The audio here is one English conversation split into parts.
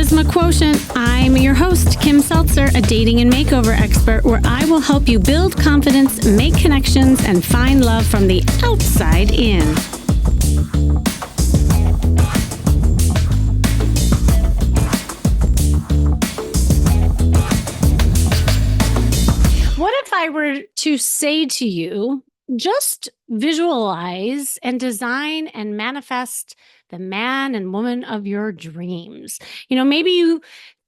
Charisma Quotient. I'm your host, Kim Seltzer, a dating and makeover expert, where I will help you build confidence, make connections, and find love from the outside in. What if I were to say to you, just visualize and design and manifest the man and woman of your dreams? Maybe you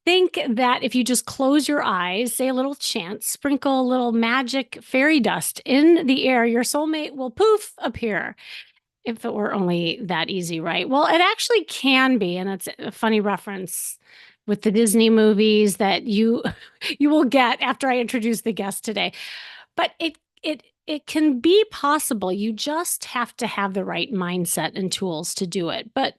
think that if you just close your eyes, say a little chant, sprinkle a little magic fairy dust in the air, your soulmate will poof appear. If it were only that easy, right? Well, it actually can be, and it's a funny reference with the Disney movies that you you will get after I introduce the guest today. But it can be possible. You just have to have the right mindset and tools to do it. But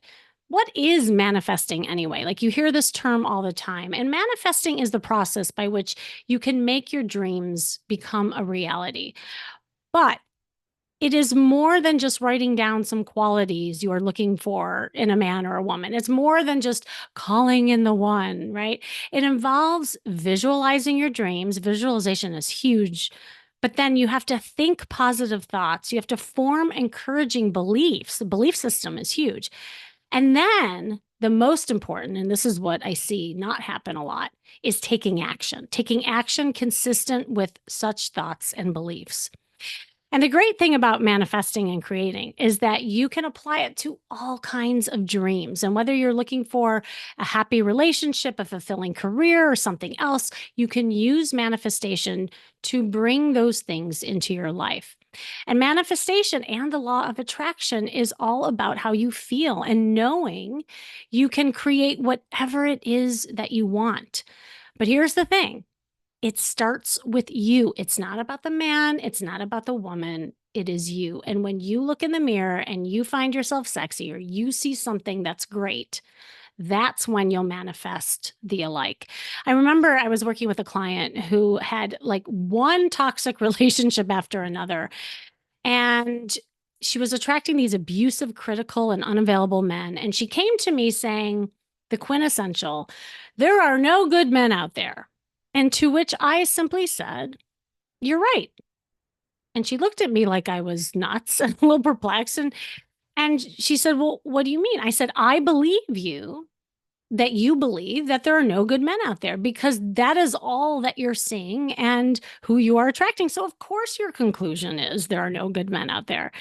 what is manifesting anyway? Like, you hear this term all the time, and manifesting is the process by which you can make your dreams become a reality. But it is more than just writing down some qualities you are looking for in a man or a woman. It's more than just calling in the one, right? It involves visualizing your dreams. Visualization is huge, but then you have to think positive thoughts. You have to form encouraging beliefs. The belief system is huge. And then the most important, and this is what I see not happen a lot, is taking action consistent with such thoughts and beliefs. And the great thing about manifesting and creating is that you can apply it to all kinds of dreams. And whether you're looking for a happy relationship, a fulfilling career, or something else, you can use manifestation to bring those things into your life. And manifestation and the law of attraction is all about how you feel and knowing you can create whatever it is that you want. But here's the thing. It starts with you. It's not about the man. It's not about the woman. It is you. And when you look in the mirror and you find yourself sexy, or you see something that's great, that's when you'll manifest the alike. I remember I was working with a client who had like one toxic relationship after another, and she was attracting these abusive, critical, and unavailable men. And she came to me saying the quintessential, "There are no good men out there." And to which I simply said, "You're right." And she looked at me like I was nuts and a little perplexed. And she said, "Well, what do you mean?" I said, "I believe you that you believe that there are no good men out there, because that is all that you're seeing and who you are attracting. So of course your conclusion is there are no good men out there."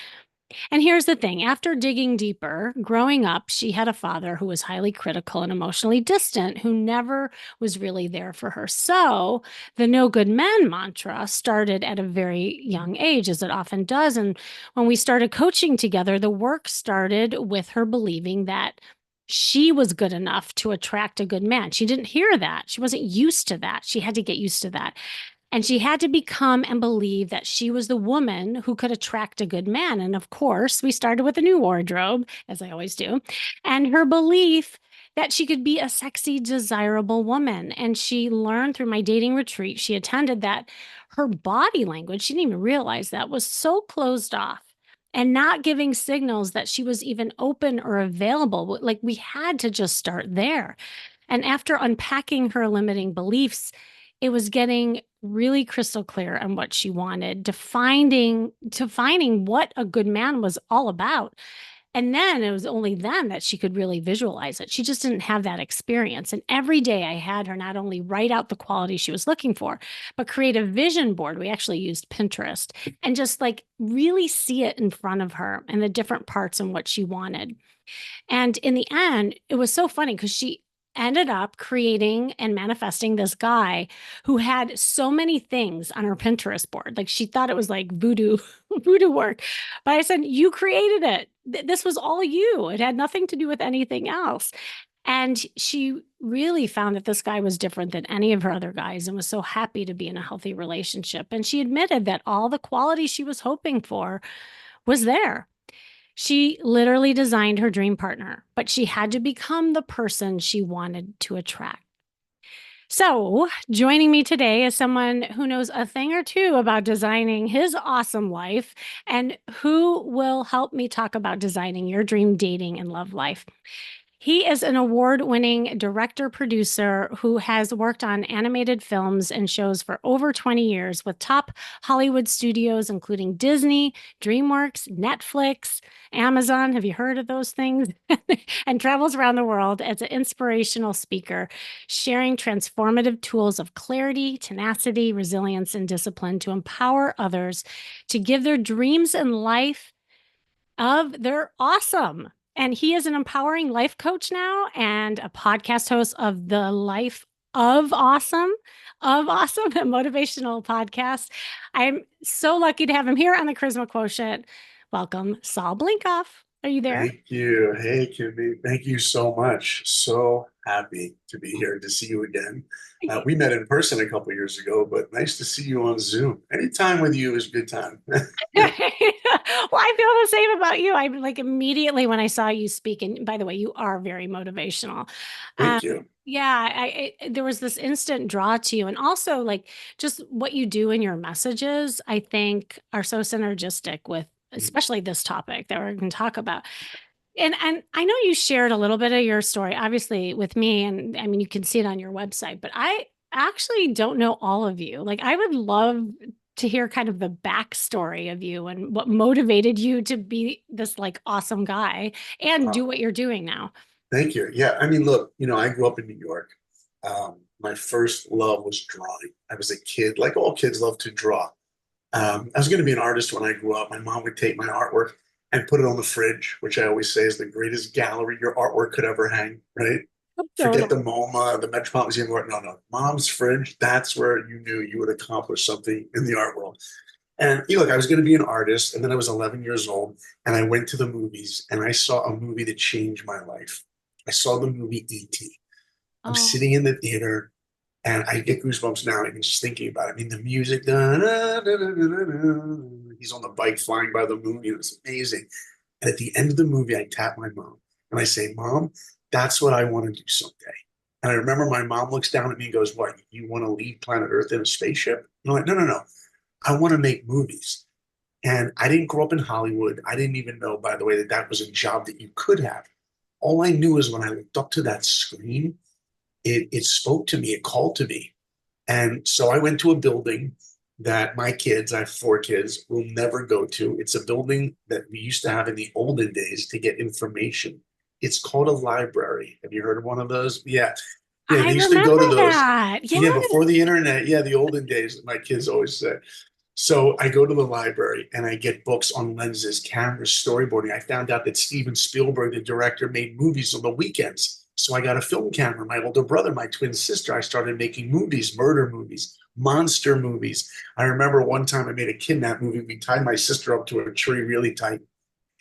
And here's the thing. After digging deeper, growing up, she had a father who was highly critical and emotionally distant, who never was really there for her. So the no good men mantra started at a very young age, as it often does. And when we started coaching together, the work started with her believing that she was good enough to attract a good man. She didn't hear that. She wasn't used to that. She had to get used to that. And she had to become and believe that she was the woman who could attract a good man. And of course, we started with a new wardrobe, as I always do, and her belief that she could be a sexy, desirable woman. And she learned through my dating retreat she attended that her body language, she didn't even realize that, was so closed off and not giving signals that she was even open or available. Like, we had to just start there. And after unpacking her limiting beliefs, it was getting really crystal clear on what she wanted, defining what a good man was all about. And then it was only then that she could really visualize it. She just didn't have that experience. And every day I had her not only write out the qualities she was looking for, but create a vision board. We actually used Pinterest, and just like really see it in front of her and the different parts and what she wanted. And in the end, it was so funny because she ended up creating and manifesting this guy who had so many things on her Pinterest board. Like, she thought it was like voodoo, voodoo work. But I said, "You created it. This was all you. It had nothing to do with anything else." And she really found that this guy was different than any of her other guys and was so happy to be in a healthy relationship. And she admitted that all the qualities she was hoping for was there. She literally designed her dream partner, but she had to become the person she wanted to attract. So, joining me today is someone who knows a thing or two about designing his awesome life, and who will help me talk about designing your dream dating and love life. He is an award-winning director-producer who has worked on animated films and shows for over 20 years with top Hollywood studios, including Disney, Dreamworks, Netflix, Amazon. Have you heard of those things? And travels around the world as an inspirational speaker, sharing transformative tools of clarity, tenacity, resilience, and discipline to empower others to give their dreams in life of they're awesome. And he is an empowering life coach now and a podcast host of the Life of Awesome, a motivational podcast. I'm so lucky to have him here on the Charisma Quotient. Welcome, Saul Blinkoff. Are you there? Thank you. Hey, Kimmy. Thank you so much. So happy to be here to see you again. We met in person a couple years ago, but nice to see you on Zoom. Anytime with you is a good time. Well, I feel the same about you. I'm like immediately when I saw you speak, and by the way, you are very motivational. Um, Thank you. yeah, there was this instant draw to you, and also like just what you do in your messages, I think are so synergistic with especially this topic that we're going to talk about. And I know you shared a little bit of your story, obviously, with me, and I mean, you can see it on your website, but I actually don't know all of you. Like, I would love to hear kind of the backstory of you and what motivated you to be this like awesome guy and Uh, do what you're doing now. Thank you. Yeah, I mean, look, I grew up in New York. My first love was drawing. I was a kid, like all kids love to draw. I was going to be an artist when I grew up. My mom would take my artwork and put it on the fridge, which I always say is the greatest gallery your artwork could ever hang, right? Forget the Totally. MoMA, the Metropolitan Museum of Art. No, no. Mom's fridge, that's where you knew you would accomplish something in the art world. And look, I was going to be an artist, and then I was 11 years old, and I went to the movies, and I saw a movie that changed my life. I saw the movie E.T. I'm Oh, sitting in the theater, and I get goosebumps now, even just thinking about it. I mean, the music, da, da, da, da, da, da, he's on the bike flying by the moon. It's amazing. And at the end of the movie, I tap my mom and I say, Mom, that's what I want to do someday. And I remember my mom looks down at me and goes, What, you want to leave planet Earth in a spaceship? And I'm like, No, no, no. I want to make movies. And I didn't grow up in Hollywood. I didn't even know, by the way, that that was a job that you could have. All I knew is when I looked up to that screen, it spoke to me, it called to me. And so I went to a building that my kids, I have 4 kids, will never go to. It's a building that we used to have in the olden days to get information. It's called a library. Have you heard of one of those? Yeah. Yeah, I they used to go remember to those. that. Yeah, Yes. before the internet. Yeah, the olden days, my kids always say. So I go to the library and I get books on lenses, cameras, storyboarding. I found out that Steven Spielberg, the director, made movies on the weekends. So I got a film camera. My older brother, my twin sister, I started making movies, murder movies, monster movies. I remember one time I made a kidnap movie. We tied my sister up to a tree really tight.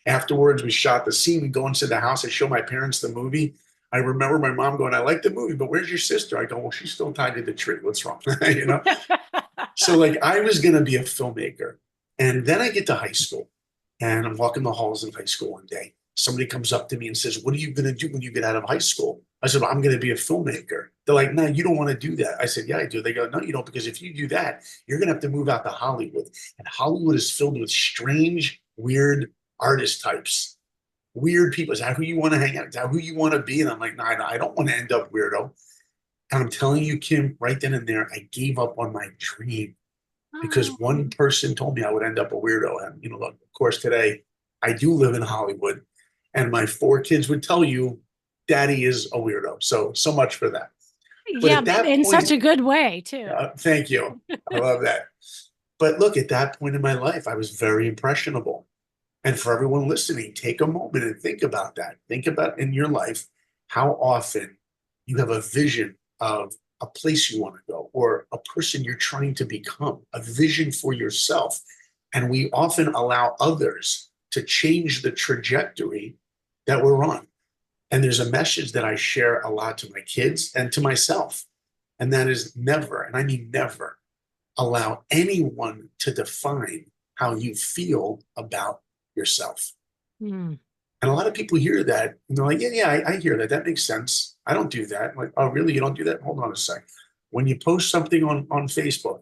Afterwards, we shot the scene. We go into the house. I show my parents the movie. I remember my mom going, I like the movie, but where's your sister? I go, well, she's still tied to the tree. What's wrong? you know? So like I was going to be a filmmaker. And then I get to high school and I'm walking the halls in high school one day. Somebody comes up to me and says, What are you going to do when you get out of high school? I said, well, I'm going to be a filmmaker. They're like, No, you don't want to do that. I said, Yeah, I do. They go, No, you don't, because if you do that, you're going to have to move out to Hollywood. And Hollywood is filled with strange, weird artist types, weird people. Is that who you want to hang out? Is that who you want to be? And I'm like, No, I don't want to end up weirdo. And I'm telling you, Kim, right then and there, I gave up on my dream because Oh, one person told me I would end up a weirdo. And, look, of course, today I do live in Hollywood, and my 4 kids would tell you, Daddy is a weirdo. So much for that. But yeah, at but that in such point, a good way too. thank you. I love that. But look, at that point in my life, I was very impressionable. And for everyone listening, take a moment and think about that. Think about in your life how often you have a vision of a place you want to go or a person you're trying to become, a vision for yourself. And we often allow others to change the trajectory that we're on. And there's a message that I share a lot to my kids and to myself. And that is never, and I mean never, allow anyone to define how you feel about yourself. Hmm. And a lot of people hear that and they're like, yeah, yeah, I hear that. That makes sense. I don't do that. I'm like, oh, really? You don't do that? Hold on a sec. When you post something on Facebook,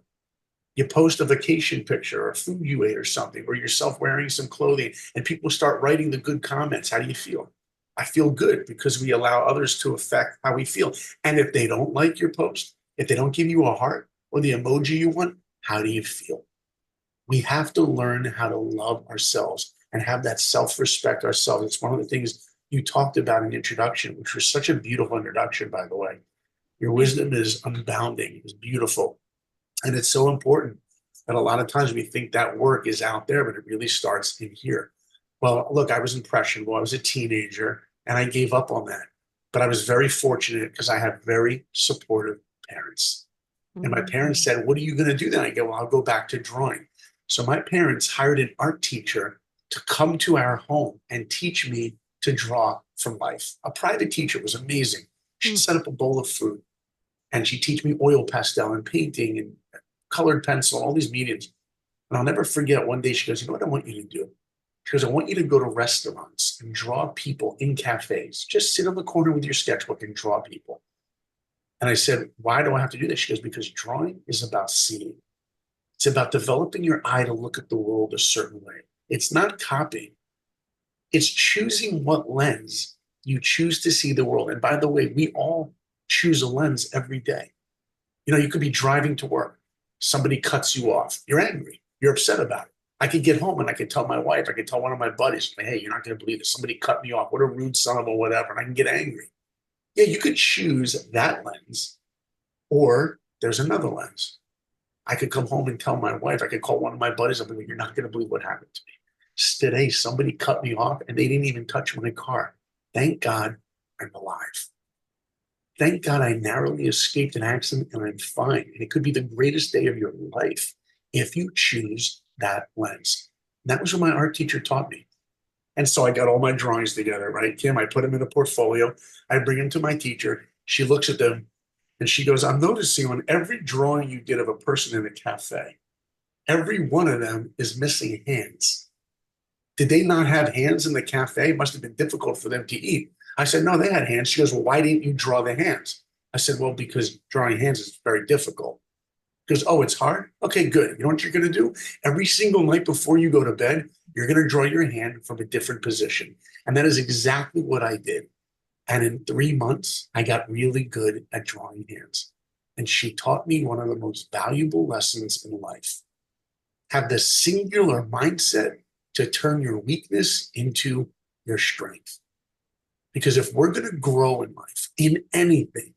you post a vacation picture or food you ate or something, or yourself wearing some clothing, and people start writing the good comments. How do you feel? I feel good because we allow others to affect how we feel. And if they don't like your post, if they don't give you a heart or the emoji you want, how do you feel? We have to learn how to love ourselves and have that self-respect ourselves. It's one of the things you talked about in the introduction, which was such a beautiful introduction, by the way. Your wisdom is unbounding, it's beautiful. And it's so important that a lot of times we think that work is out there, but it really starts in here. Well, look, I was impressionable. I was a teenager and I gave up on that. But I was very fortunate because I have very supportive parents. And my parents said, what are you going to do then? I go, well, I'll go back to drawing. So my parents hired an art teacher to come to our home and teach me to draw from life. A private teacher was amazing. She'd set up a bowl of food and she'd teach me oil pastel and painting and colored pencil, all these mediums. And I'll never forget one day she goes, you know what I want you to do? She goes, I want you to go to restaurants and draw people in cafes. Just sit on the corner with your sketchbook and draw people. And I said, why do I have to do this? She goes, because drawing is about seeing. It's about developing your eye to look at the world a certain way. It's not copying. It's choosing what lens you choose to see the world. And by the way, we all choose a lens every day. You know, you could be driving to work. Somebody cuts you off. You're angry. You're upset about it. I could get home and I could tell my wife, I could tell one of my buddies, hey, you're not going to believe this. Somebody cut me off. What a rude son of a whatever. And I can get angry. Yeah, you could choose that lens, or there's another lens. I could come home and tell my wife, I could call one of my buddies, I'll be like, you're not going to believe what happened to me. Today, somebody cut me off and they didn't even touch my car. Thank God I'm alive. Thank God I narrowly escaped an accident and I'm fine. And it could be the greatest day of your life if you choose that lens. And that was what my art teacher taught me. And so I got all my drawings together, right, Kim? I put them in a portfolio. I bring them to my teacher. She looks at them and she goes, I'm noticing on every drawing you did of a person in a cafe, every one of them is missing hands. Did they not have hands in the cafe? It must have been difficult for them to eat. I said, no, they had hands. She goes, well, why didn't you draw the hands? I said, well, because drawing hands is very difficult. She goes, oh, it's hard? Okay, good. You know what you're going to do? Every single night before you go to bed, you're going to draw your hand from a different position. And that is exactly what I did. And in 3 months, I got really good at drawing hands. And she taught me one of the most valuable lessons in life. Have the singular mindset to turn your weakness into your strength. Because if we're going to grow in life, in anything,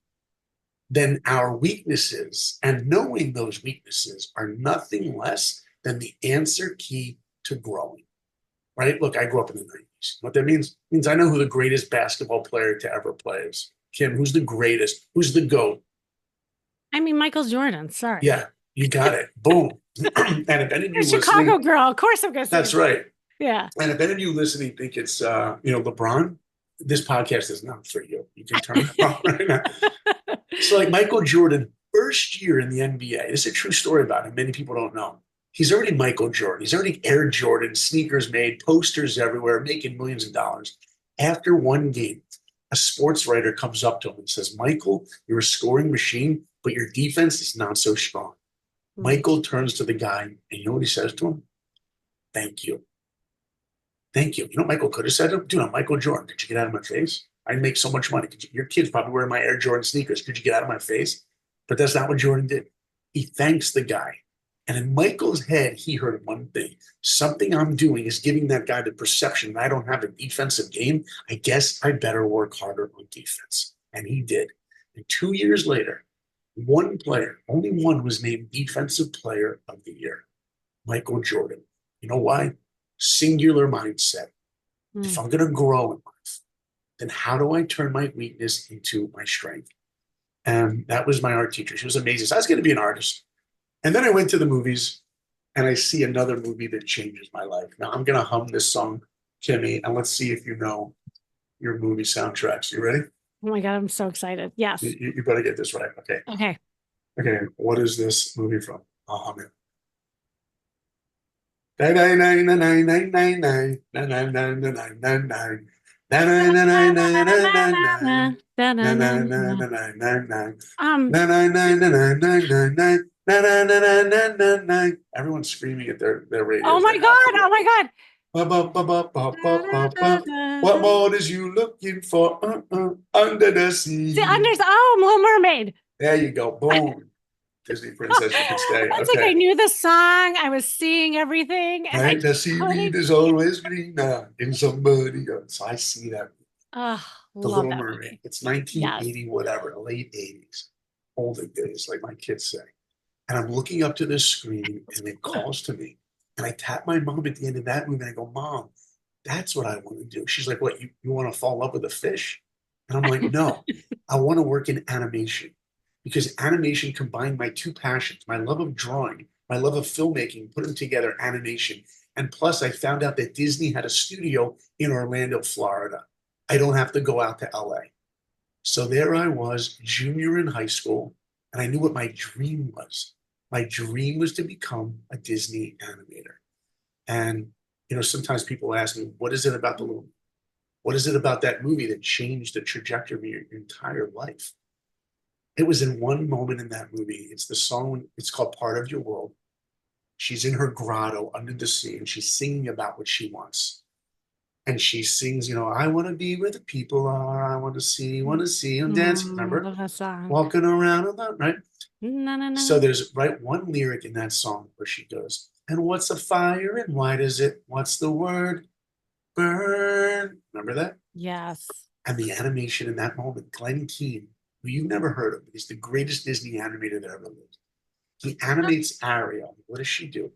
then our weaknesses and knowing those weaknesses are nothing less than the answer key to growing, right? Look, I grew up in the 90s. What that means I know who the greatest basketball player to ever play is. Kim, who's the greatest? Who's the GOAT? I mean, Michael Jordan, sorry. Yeah, you got it. Boom. And if any of you listening, Chicago girl, of course I'm going to say that's right. Yeah. And if any of you listening think it's, LeBron, this podcast is not for you. You can turn it off right now. So like Michael Jordan, first year in the NBA, this is a true story about him. Many people don't know. He's already Michael Jordan. He's already Air Jordan, sneakers made, posters everywhere, making millions of dollars. After one game, a sports writer comes up to him and says, Michael, you're a scoring machine, but your defense is not so strong. Michael turns to the guy, and you know what he says to him? Thank you. Thank you. You know what Michael could have said to him? Dude, I'm Michael Jordan. Could you get out of my face? I make so much money. Your kid's probably wearing my Air Jordan sneakers. Could you get out of my face? But that's not what Jordan did. He thanks the guy. And in Michael's head, he heard one thing. Something I'm doing is giving that guy the perception that I don't have a defensive game. I guess I better work harder on defense. And he did. And 2 years later, one player, only one, was named Defensive Player of the Year, Michael Jordan. You know why? Singular mindset. If I'm going to grow in life, then how do I turn my weakness into my strength? And that was my art teacher. She was amazing. So I was going to be an artist. And then I went to the movies and I see another movie that changes my life. Now I'm going to hum this song, Kimmy, and let's see if you know your movie soundtracks. You ready? Oh my God, I'm so excited. Yes. You better get this right. Okay. Okay. Okay. What is this movie from? I'll hum it. Everyone's screaming at their radios. Oh my God. Oh my God. Ba, ba, ba, ba, ba, ba, ba, ba. What more is you looking for under the See, sea? Little Mermaid. There you go. Boom. Disney princess, you can stay. It's like I Okay. knew the song, I was seeing everything, and I Right? The just seaweed couldn't. is always greener in somebody else. So I see that. Oh, The love Little that Mermaid. movie. It's Yes. 1980, whatever, late 80s. Olden days, like my kids say. And I'm looking up to this screen and it calls to me. And I tap my mom at the end of that movie and I go, Mom, that's what I want to do. She's like, What, you want to fall in love with a fish? And I'm like, No, I want to work in animation because animation combined my two passions, my love of drawing, my love of filmmaking, put them together, animation. And plus, I found out that Disney had a studio in Orlando, Florida. I don't have to go out to LA. So there I was, junior in high school, and I knew what my dream was. My dream was to become a Disney animator. And sometimes people ask me, what is it about the little, what is it about that movie that changed the trajectory of your entire life? It was in one moment in that movie. It's the song, it's called Part of Your World. She's in her grotto under the sea and she's singing about what she wants. And she sings, I want to be where the people are. I want to see them dancing. Remember? Love that song. Walking around alone, right? Na, na, na. So there's one lyric in that song where she goes, and what's a fire and why does it, what's the word? Burn. Remember that? Yes. And the animation in that moment, Glenn Keane, who you've never heard of, is the greatest Disney animator that ever lived. He animates Ariel. What does she do?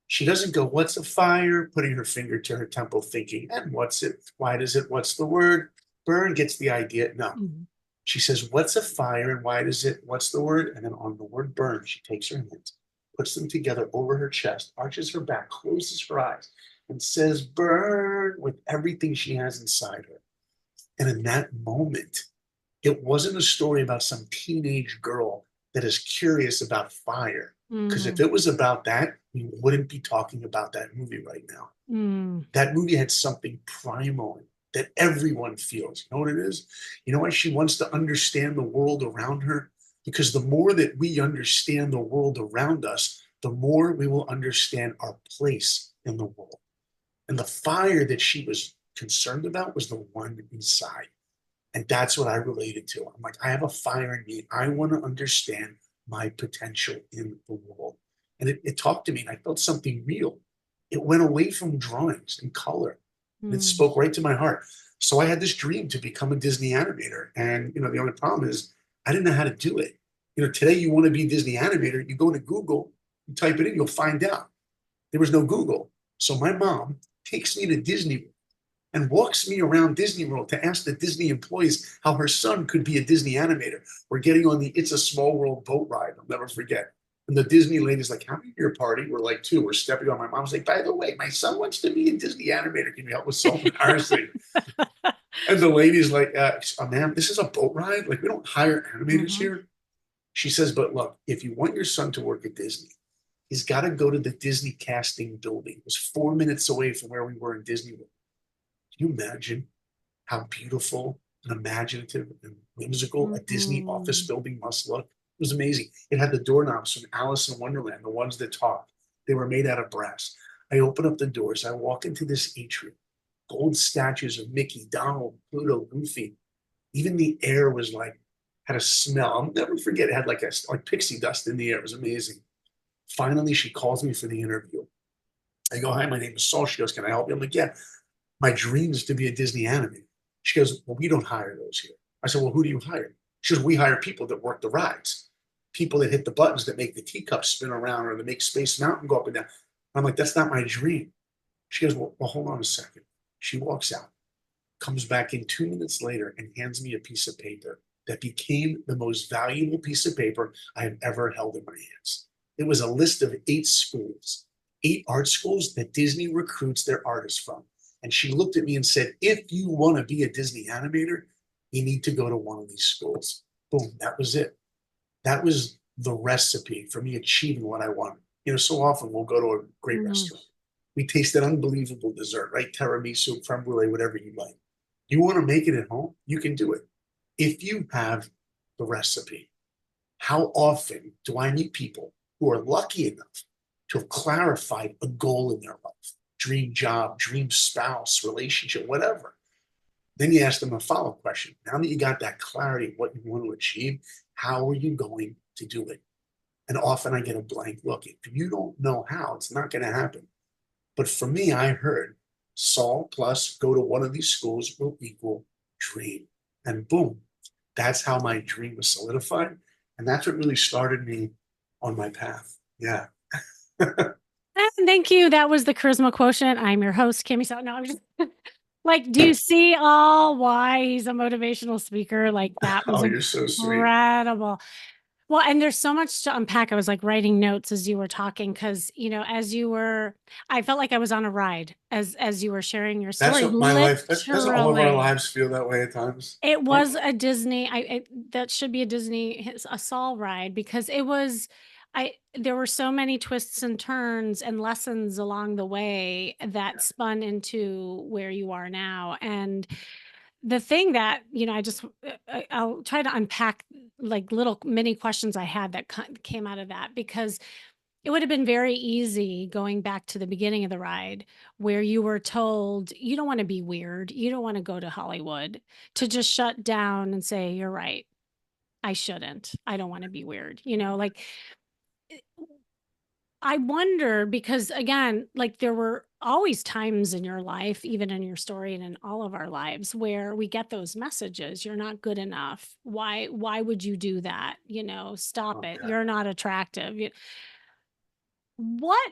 She doesn't go, what's a fire? Putting her finger to her temple, thinking, and what's it? Why does it? What's the word? Burn gets the idea. No. Mhm. She says, what's a fire and why does it? What's the word? And then on the word burn, she takes her hands, puts them together over her chest, arches her back, closes her eyes, and says, burn with everything she has inside her. And in that moment, it wasn't a story about some teenage girl that is curious about fire. Because if Mm. it was about that, we wouldn't be talking about that movie right now. Mm. That movie had something primal that everyone feels. You know what it is? You know why she wants to understand the world around her? Because the more that we understand the world around us, the more we will understand our place in the world. And the fire that she was concerned about was the one inside. And that's what I related to. I'm like, I have a fire in me. I want to understand my potential in the world. And it talked to me, and I felt something real. It went away from drawings and color. And it Mm. spoke right to my heart. So I had this dream to become a Disney animator. And the only problem is I didn't know how to do it. Today you want to be a Disney animator, you go to Google, you type it in, you'll find out. There was no Google. So my mom takes me to Disney and walks me around Disney World to ask the Disney employees how her son could be a Disney animator. We're getting on the It's a Small World boat ride. I'll never forget. And the Disney lady's like, how many at your party? We're like two. We're stepping on. My mom's like, by the way, my son wants to be a Disney animator. Can you help us? So embarrassing. And the lady's like, ma'am, this is a boat ride. Like, we don't hire animators Mhm. here. She says, but look, if you want your son to work at Disney, he's got to go to the Disney casting building. It was 4 minutes away from where we were in Disney World. Can you imagine how beautiful and imaginative and whimsical a Disney office Mhm. building must look? It was amazing. It had the doorknobs from Alice in Wonderland, the ones that talk. They were made out of brass. I open up the doors. I walk into this atrium. Gold statues of Mickey, Donald, Pluto, Goofy. Even the air was like, had a smell. I'll never forget. It had like pixie dust in the air. It was amazing. Finally, she calls me for the interview. I go, hi, my name is Saul. She goes, can I help you? I'm like, yeah, my dream is to be a Disney animator. She goes, well, we don't hire those here. I said, well, who do you hire? She goes, we hire people that work the rides, people that hit the buttons that make the teacups spin around or that make Space Mountain go up and down. I'm like, that's not my dream. She goes, well, hold on a second. She walks out, comes back in 2 minutes later and hands me a piece of paper that became the most valuable piece of paper I have ever held in my hands. It was a list of 8 schools, 8 art schools that Disney recruits their artists from. And she looked at me and said, if you want to be a Disney animator, you need to go to one of these schools. Boom, that was it. That was the recipe for me achieving what I wanted. So often we'll go to a great Mhm. restaurant. We taste an unbelievable dessert, right? Tiramisu, creme brulee, whatever you like. You want to make it at home? You can do it. If you have the recipe, how often do I meet people who are lucky enough to have clarified a goal in their life, dream job, dream spouse, relationship, whatever. Then you ask them a follow-up question. Now that you got that clarity of what you want to achieve, how are you going to do it? And often I get a blank look. If you don't know how, it's not going to happen. But for me, I heard Saul plus go to one of these schools will equal dream. And boom, that's how my dream was solidified. And that's what really started me on my path. Yeah. And thank you. That was the Charisma Quotient. I'm your host, Kimmy Seltzer. No, I'm just like, do you see all why he's a motivational speaker? Like, that was Oh, you're so sweet. incredible. Well, and there's so much to unpack. I was like writing notes as you were talking because, as you were, I felt like I was on a ride as you were sharing your That's story. what my life, doesn't all of our Literally. lives feel that way at times? It was a Disney, that should be a Disney, a Saul ride because it was, there were so many twists and turns and lessons along the way that spun into where you are now. And the thing that, I'll try to unpack like little mini questions I had that came out of that because it would have been very easy going back to the beginning of the ride where you were told you don't want to be weird, you don't want to go to Hollywood, to just shut down and say, "You're right. I shouldn't. I don't want to be weird." Like I wonder because again, like there were always times in your life, even in your story and in all of our lives where we get those messages, you're not good enough. Why would you do that? Stop Oh, it. yeah. You're not attractive. What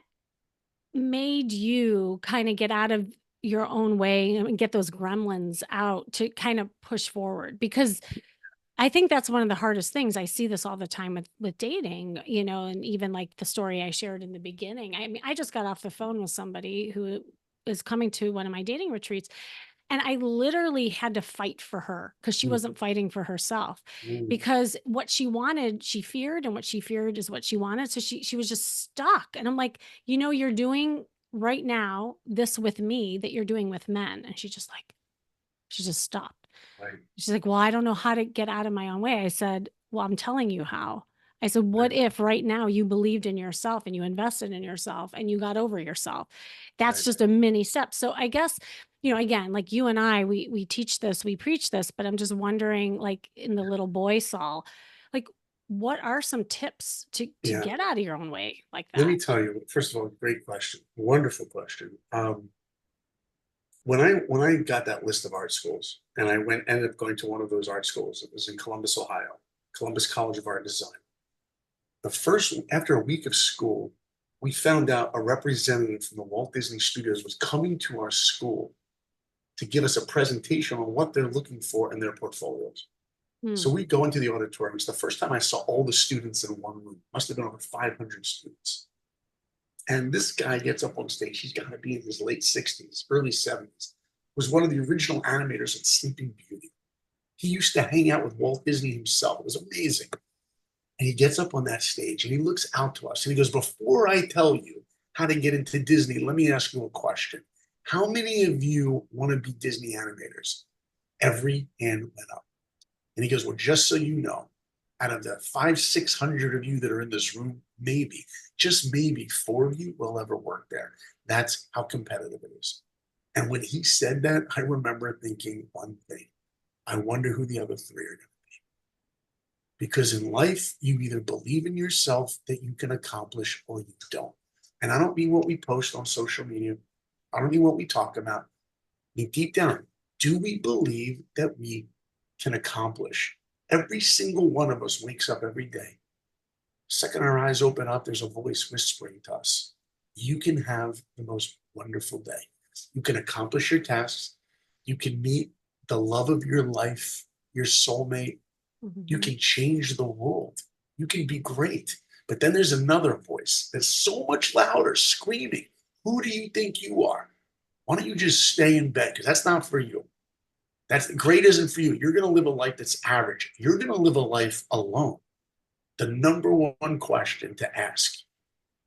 made you kind of get out of your own way and get those gremlins out to kind of push forward? Because I think that's one of the hardest things. I see this all the time with dating, and even like the story I shared in the beginning. I mean, I just got off the phone with somebody who is coming to one of my dating retreats, and I literally had to fight for her because she Mm, wasn't fighting for herself. mm, Because what she wanted, she feared, and what she feared is what she wanted. So she was just stuck. And I'm like, you're doing right now this with me that you're doing with men. And she just stopped. right, She's like, "Well, I don't know how to get out of my own way." I said, "Well, I'm telling you how." I said, right, "What if right now you believed in yourself and you invested in yourself and you got over yourself?" That's right. just a mini step. So I guess, again, like you and I, we teach this, we preach this, but I'm just wondering, like in the little boy Saul, like what are some tips to Yeah. get out of your own way like Let that? me tell you, first of all, great question. Wonderful question. When I got that list of art schools and I ended up going to one of those art schools, it was in Columbus, Ohio, Columbus College of Art and Design. After a week of school, we found out a representative from the Walt Disney Studios was coming to our school to give us a presentation on what they're looking for in their portfolios. Hmm. So we go into the auditorium. It's the first time I saw all the students in one room. Must have been over 500 students. And this guy gets up on stage. He's got to be in his late 60s, early 70s. Was one of the original animators at Sleeping Beauty. He used to hang out with Walt Disney himself. It was amazing. And he gets up on that stage and he looks out to us and he goes, "Before I tell you how to get into Disney, let me ask you a question. How many of you want to be Disney animators?" Every hand went up. And he goes, "Well, just so you know, out of the 600 of you that are in this room, maybe, just maybe 4 of you will ever work there. That's how competitive it is." And when he said that, I remember thinking one thing. I wonder who the other three are going to be. Because in life, you either believe in yourself that you can accomplish or you don't. And I don't mean what we post on social media. I don't mean what we talk about. I mean, deep down, do we believe that we can accomplish? Every single one of us wakes up every day. Second our eyes open up, there's a voice whispering to us, "You can have the most wonderful day. You can accomplish your tasks. You can meet the love of your life, your soulmate. You Mhm. can change the world. You can be great." But then there's another voice that's so much louder, screaming, "Who do you think you are? Why don't you just stay in bed? Because that's not for you. That's great isn't for you. You're going to live a life that's average. You're going to live a life alone." The number one question to ask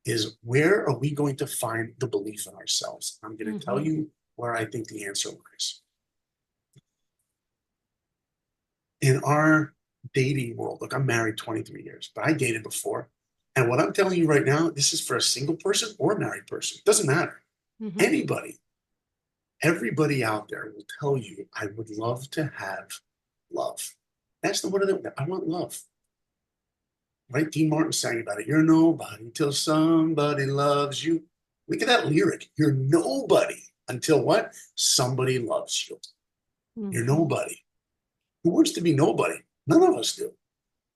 is, where are we going to find the belief in ourselves? I'm going to tell Mhm. you where I think the answer lies. In our dating world, look, I'm married 23 years, but I dated before. And what I'm telling you right now, this is for a single person or a married person. It doesn't matter. Mhm. Anybody, everybody out there will tell you, I would love to have love. That's the word of it. I want love. Right? Dean Martin sang about it. You're nobody till somebody loves you. Look at that lyric. You're nobody until what? Somebody loves you. You're Mhm. nobody. Who wants to be nobody? None of us do.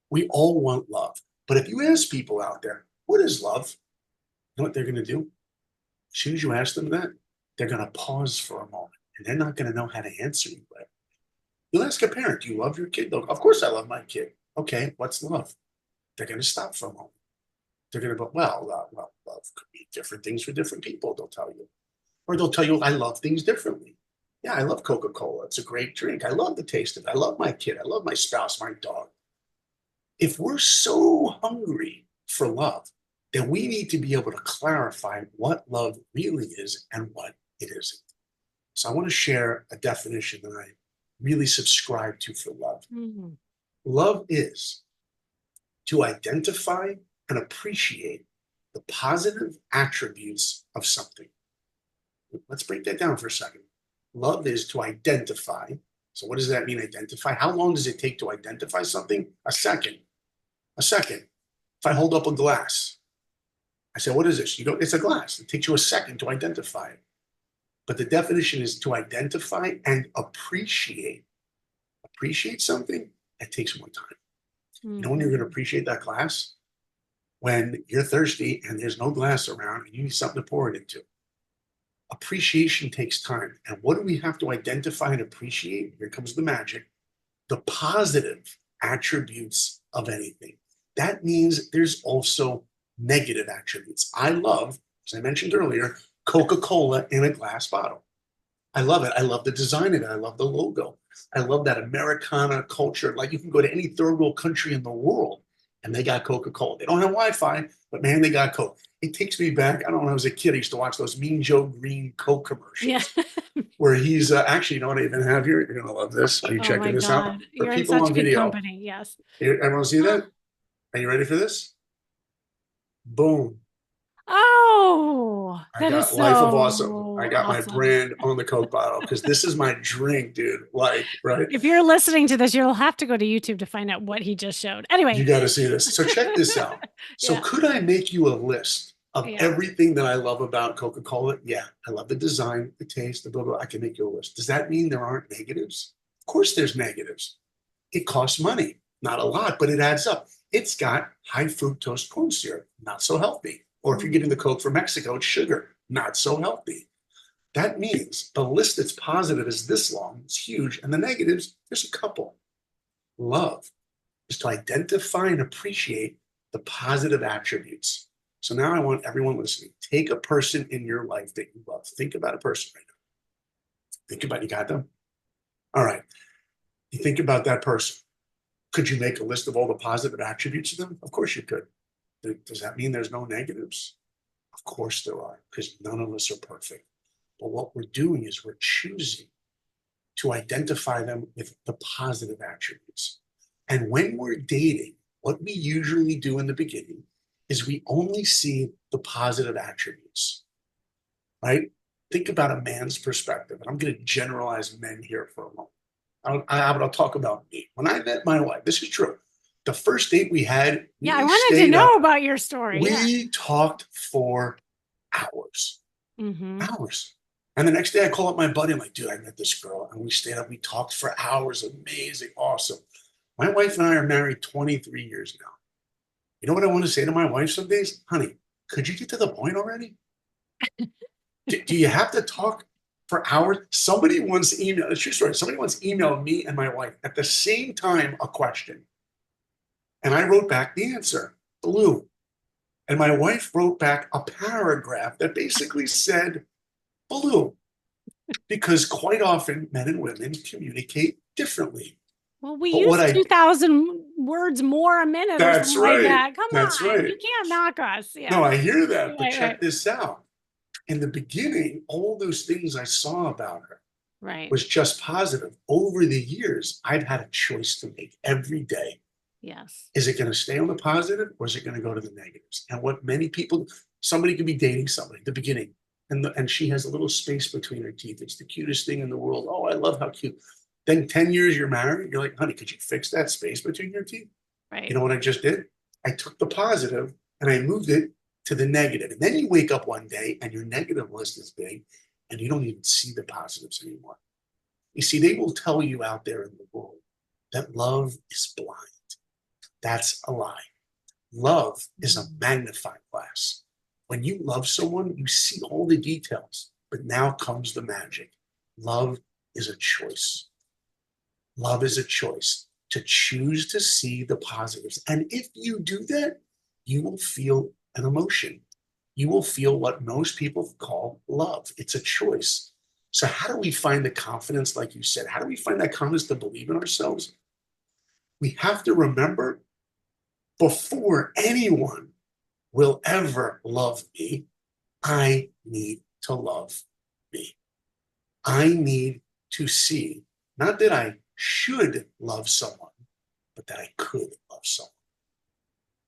We all want love. But if you ask people out there, what is love? You know what they're going to do? As soon as you ask them that, they're going to pause for a moment and they're not going to know how to answer you. Right? You'll ask a parent, do you love your kid? They'll, of course I love my kid. Okay, what's love? They're going to stop for a moment. They're going to go, well, love could be different things for different people, they'll tell you. Or they'll tell you, I love things differently. Yeah, I love Coca-Cola. It's a great drink. I love the taste of it. I love my kid. I love my spouse, my dog. If we're so hungry for love, then we need to be able to clarify what love really is and what it isn't. So I want to share a definition that I really subscribe to for love. Mhm. Love is to identify and appreciate the positive attributes of something. Let's break that down for a second. Love is to identify. So, what does that mean, identify? How long does it take to identify something? A second. A second. If I hold up a glass, I say, what is this? You go, it's a glass. It takes you a second to identify it. But the definition is to identify and appreciate. Appreciate something, it takes more time. You know when you're going to Mhm. appreciate that glass? When you're thirsty and there's no glass around and you need something to pour it into. Appreciation takes time. And what do we have to identify and appreciate? Here comes the magic. The positive attributes of anything. That means there's also negative attributes. I love, as I mentioned earlier, Coca-Cola in a glass bottle. I love it. I love the design of it. I love the logo. I love that Americana culture. Like you can go to any third world country in the world and they got Coca-Cola. They don't have Wi-Fi, but man, they got Coke. It takes me back. I don't know. When I was a kid, I used to watch those Mean Joe Green Coke Yeah. commercials where he's actually, you know what I even have here? You're going to love this. Are you Oh checking my this out? God. For You're in people such on good video, company. Yes. everyone see that? Are you ready for this? Boom. Oh, I that is got Life of Awesome. I so got my awesome. brand on the Coke bottle because this is my drink, dude. Like, right? If you're listening to this, you'll have to go to YouTube to find out what he just showed. You Anyway. got to see this. So check this out. So Yeah. could I make you a list of Yeah. everything that I love about Coca-Cola? Yeah, I love the design, the taste, the blah, blah. I can make you a list. Does that mean there aren't negatives? Of course there's negatives. It costs money. Not a lot, but it adds up. It's got high fructose corn syrup, not so healthy. Or if you're getting the Mhm. Coke from Mexico, it's sugar, not so healthy. That means the list that's positive is this long, it's huge, and the negatives, there's a couple. Love is to identify and appreciate the positive attributes. So now I want everyone listening, take a person in your life that you love. Think about a person right now. Think about, you got them? All right. You think about that person. Could you make a list of all the positive attributes of them? Of course you could. Does that mean there's no negatives? Of course there are, because none of us are perfect. But what we're doing is we're choosing to identify them with the positive attributes. And when we're dating, what we usually do in the beginning is we only see the positive attributes, right? Think about a man's perspective. And I'm going to generalize men here for a moment. I'll talk about me. When I met my wife, this is true. The first date we had, Yeah, I we wanted to stayed know up. about your story. Yeah. We talked for hours, Hmm. hours. And the next day I call up my buddy. I'm like, dude, I met this girl. And we stayed up. We talked for hours. Amazing. Awesome. My wife and I are married 23 years now. You know what I want to say to my wife some days? Honey, could you get to the point already? Do you have to talk for hours? Somebody once emailed, it's true story. Somebody once emailed me and my wife at the same time a question. And I wrote back the answer, blue. And my wife wrote back a paragraph that basically said, blue. Because quite often men and women communicate differently. Well, we But what use I, 2,000 words more a minute or that's something like right. that. Come That's on. right. You can't knock us. No, Yeah. I hear that. But Right, right, check this out. In the beginning, all those things I saw about her right. was just positive. Over the years, I've had a choice to make every day. Yes. Is it going to stay on the positive or is it going to go to the negatives? And what many people, somebody could be dating somebody at the beginning. and she has a little space between her teeth. It's the cutest thing in the world. Oh, I love how cute. Then 10 years you're married, you're like, honey, could you fix that space between your teeth? You Right. know what I just did? I took the positive and I moved it to the negative. And then you wake up one day and your negative list is big and you don't even see the positives anymore. You see, they will tell you out there in the world that love is blind. That's a lie. Love is a magnifying glass. When you love someone, you see all the details, but now comes the magic. Love is a choice. Love is a choice to choose to see the positives. And if you do that, you will feel an emotion. You will feel what most people call love. It's a choice. So, how do we find the confidence, like you said? How do we find that confidence to believe in ourselves? We have to remember before anyone will ever love me, I need to love me. I need to see, not that I should love someone, but that I could love someone.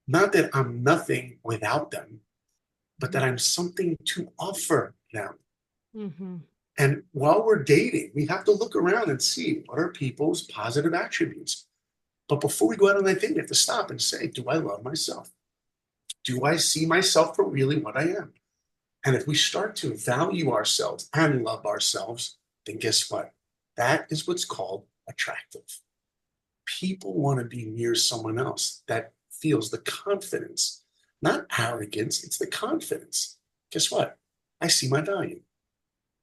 Not that I'm nothing without them, but that I'm something to offer them. Mm-hmm. And while we're dating, we have to look around and see what are people's positive attributes. But before we go out on that date, we have to stop and say, do I love myself? Do I see myself for really what I am? And if we start to value ourselves and love ourselves, then guess what? That is what's called attractive. People want to be near someone else that feels the confidence, not arrogance, it's the confidence. Guess what? I see my value.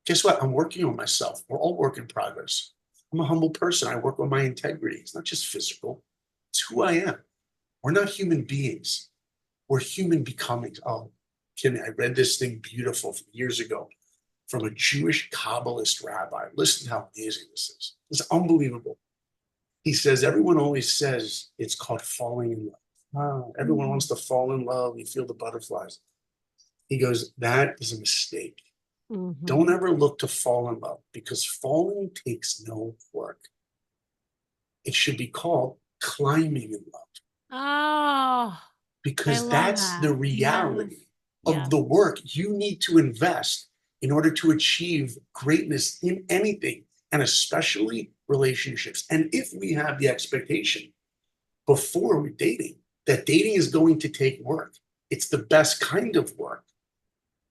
Guess what? I'm working on myself. We're all work in progress. I'm a humble person. I work on my integrity. It's not just physical, it's who I am. We're not human beings. We're human becomings. Oh, Kimmy, I read this thing beautiful from years ago from a Jewish Kabbalist rabbi. Listen to how amazing this is. It's unbelievable. He says, everyone always says it's called falling in love. Oh, everyone wants to fall in love. You feel the butterflies. He goes, that is a mistake. Mm-hmm. Don't ever look to fall in love because falling takes no work. It should be called climbing in love Oh, I because love that's the that. Yes. reality of Yes. the work you need to invest in order to achieve greatness in anything, and especially relationships. And if we have the expectation before we're dating that dating is going to take work, it's the best kind of work,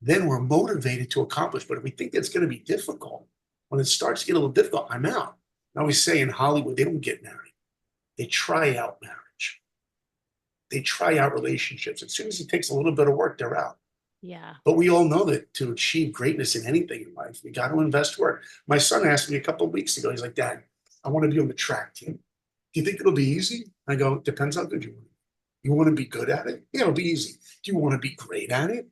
then we're motivated to accomplish. But if we think it's going to be difficult, when it starts to get a little difficult, I'm out. I always say in Hollywood, they don't get married. They try out marriage. They try out relationships. As soon as it takes a little bit of work, they're out. Yeah. But we all know that to achieve greatness in anything in life, we got to invest work. My son asked me a couple of weeks ago, he's like, Dad, I want to be on the track team. Do you think it'll be easy? I go, it depends how good you want to be. You want to be good at it? Yeah, it'll be easy. Do you want to be great at it?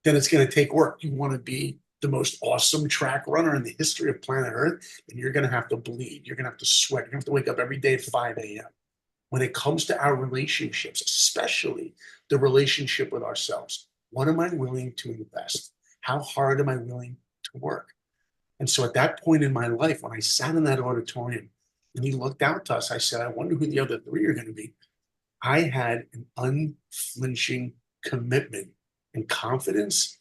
Then it's going to take work. You want to be the most awesome track runner in the history of planet Earth, then you're going to have to bleed. You're going to have to sweat. You're going to have to wake up every day at 5 a.m. When it comes to our relationships, especially the relationship with ourselves, what am I willing to invest? How hard am I willing to work? And so at that point in my life, when I sat in that auditorium and he looked out to us, I said, I wonder who the other three are going to be. I had an unflinching commitment and confidence.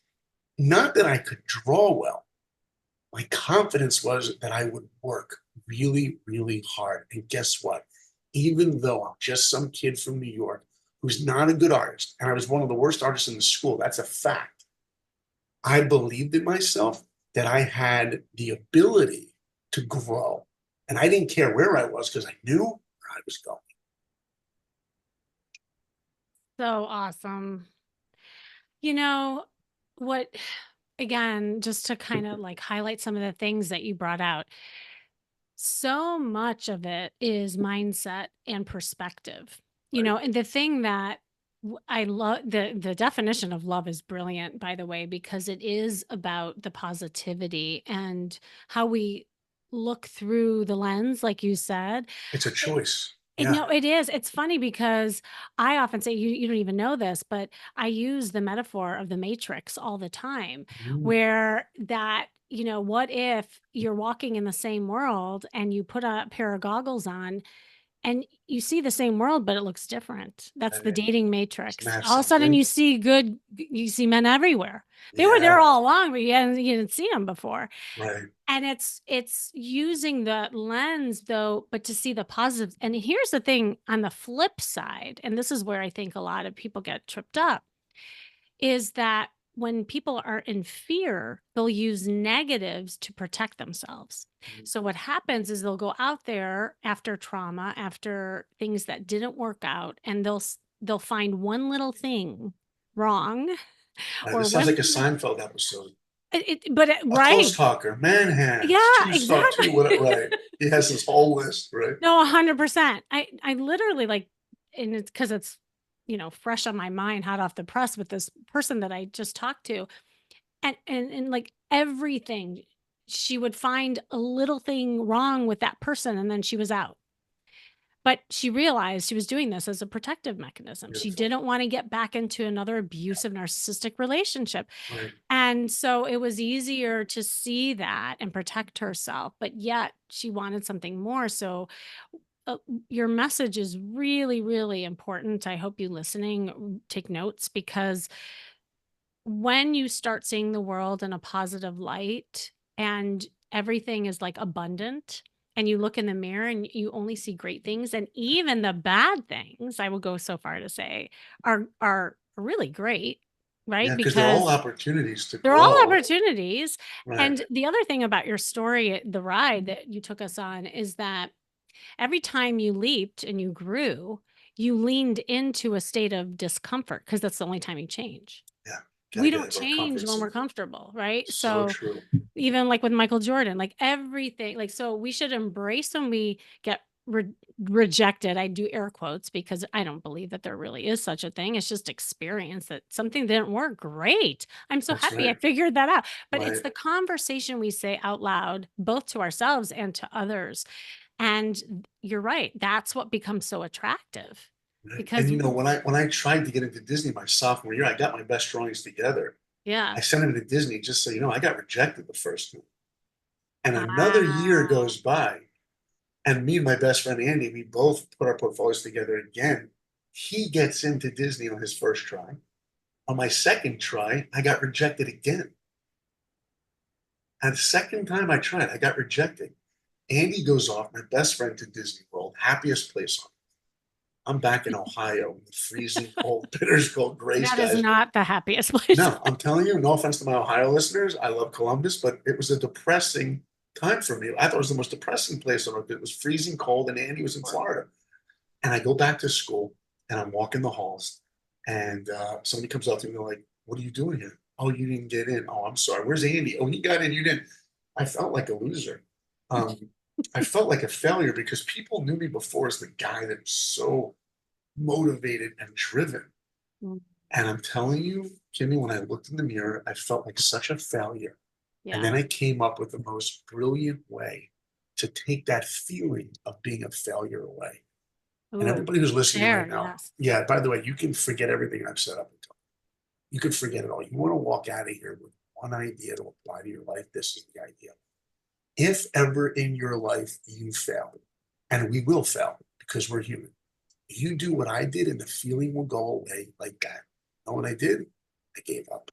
Not that I could draw well. My confidence was that I would work really, really hard. And guess what? Even though I'm just some kid from New York who's not a good artist, and I was one of the worst artists in the school, that's a fact. I believed in myself that I had the ability to grow. And I didn't care where I was because I knew where I was going. So awesome. You know, what, again, just to kind of like highlight some of the things that you brought out, so much of it is mindset and perspective. Right? And the thing that I love, the definition of love is brilliant, by the way, because it is about the positivity and how we look through the lens, like you said. It's a choice. Yeah. No, it is. It's funny because I often say you don't even know this, but I use the metaphor of the matrix all the time, Mm, where that, what if you're walking in the same world and you put a pair of goggles on and you see the same world, but it looks different. That's the dating Isn't matrix. that All of a sudden something? you see men everywhere. They were there Yeah, all along, but you didn't see them before. right. And it's using the lens though, but to see the positives. And here's the thing on the flip side, and this is where I think a lot of people get tripped up, is that when people are in fear, they'll use negatives to protect themselves. Mhm. So what happens is they'll go out there after trauma, after things that didn't work out, and they'll find one little thing wrong or This sounds one like a thing that Seinfeld episode. A close right. talker, man hands, Yeah, two star, exactly. two, what, right. He has his whole list, right? No, 100%. I literally like, and it's because it's, fresh on my mind, hot off the press with this person that I just talked to. And like everything, she would find a little thing wrong with that person and then she was out. But she realized she was doing this as a protective mechanism. She Beautiful. didn't want to get back into another abusive narcissistic relationship. Right. And so it was easier to see that and protect herself, but yet she wanted something more. So uh, your message is really, really important. I hope you listening take notes, because when you start seeing the world in a positive light and everything is like abundant, and you look in the mirror and you only see great things, and even the bad things, I will go so far to say, are really great, Yeah, right? because they're all Because opportunities to they're all grow. opportunities. Right. And the other thing about your story, the ride that you took us on, is that every time you leaped and you grew, you leaned into a state of discomfort because that's the only time you change. Yeah. Gotta We get don't out of our change comfort when we're zone. comfortable, right? So So true. even like with Michael Jordan, like everything, like, so we should embrace when we get rejected. I do air quotes because I don't believe that there really is such a thing. It's just experience that something didn't work. Great. I'm so That's happy I right. figured that out. But it's Right. the conversation we say out loud, both to ourselves and to others. And you're right. That's what becomes so attractive Right. And because, when I tried to get into Disney my sophomore year, I got my best drawings together. yeah. I sent him to Disney just so you know, I got rejected the first time. And another year Ah, goes by, and me and my best friend Andy, we both put our portfolios together again. He gets into Disney on his first try. On my second try, I got rejected again. And the second time I tried, I got rejected. Andy goes off, my best friend, to Disney World, happiest place on. I'm back in Ohio in the freezing cold, bitter cold, gray that is skies. not the happiest place. No, I'm telling you, no offense to my Ohio listeners. I love Columbus, but it was a depressing time for me. I thought it was the most depressing place on earth. It was freezing cold, and Andy was in Florida. And I go back to school, and I'm walking the halls, and somebody comes up to me, and they're like, "What are you doing here? Oh, you didn't get in. Oh, I'm sorry. Where's Andy? Oh, he got in. You didn't." I felt like a loser. Um, I felt like a failure because people knew me before as the guy that was so motivated and driven. Mm, And I'm telling you, Kimmy, when I looked in the mirror, I felt like such a failure. And yeah. then I came up with the most brilliant way to take that feeling of being a failure away. And Ooh, everybody who's listening right share, now, yes. yeah, by the way, you can forget everything I've said up until. You can forget it all. You want to walk out of here with one idea to apply to your life. This is the idea. If ever in your life you fail, and we will fail because we're human, you do what I did and the feeling will go away like that. You know what I did? I gave up.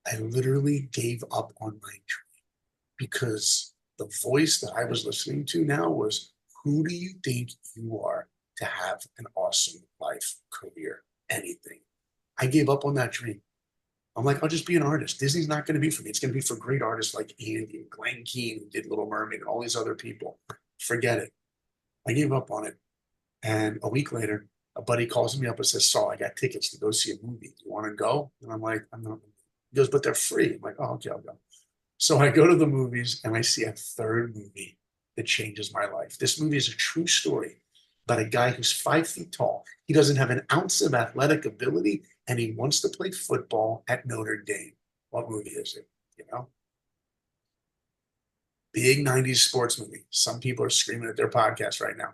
I literally gave up on my dream because the voice that I was listening to now was, who do you think you are to have an awesome life, career, anything? I gave up on that dream. I'm like, I'll just be an artist. Disney's not going to be for me. It's going to be for great artists like Andy and Glenn Keane, who did Little Mermaid, and all these other people. Forget it. I gave up on it. And a week later, a buddy calls me up and says, Saul, I got tickets to go see a movie. You want to go? And I'm like, I'm not. He goes, but they're free. I'm like, oh, okay, I'll go. So I go to the movies and I see a third movie that changes my life. This movie is a true story about a guy who's 5 feet tall. He doesn't have an ounce of athletic ability and he wants to play football at Notre Dame. What movie is it? You know, big 90s sports movie. Some people are screaming at their podcast right now.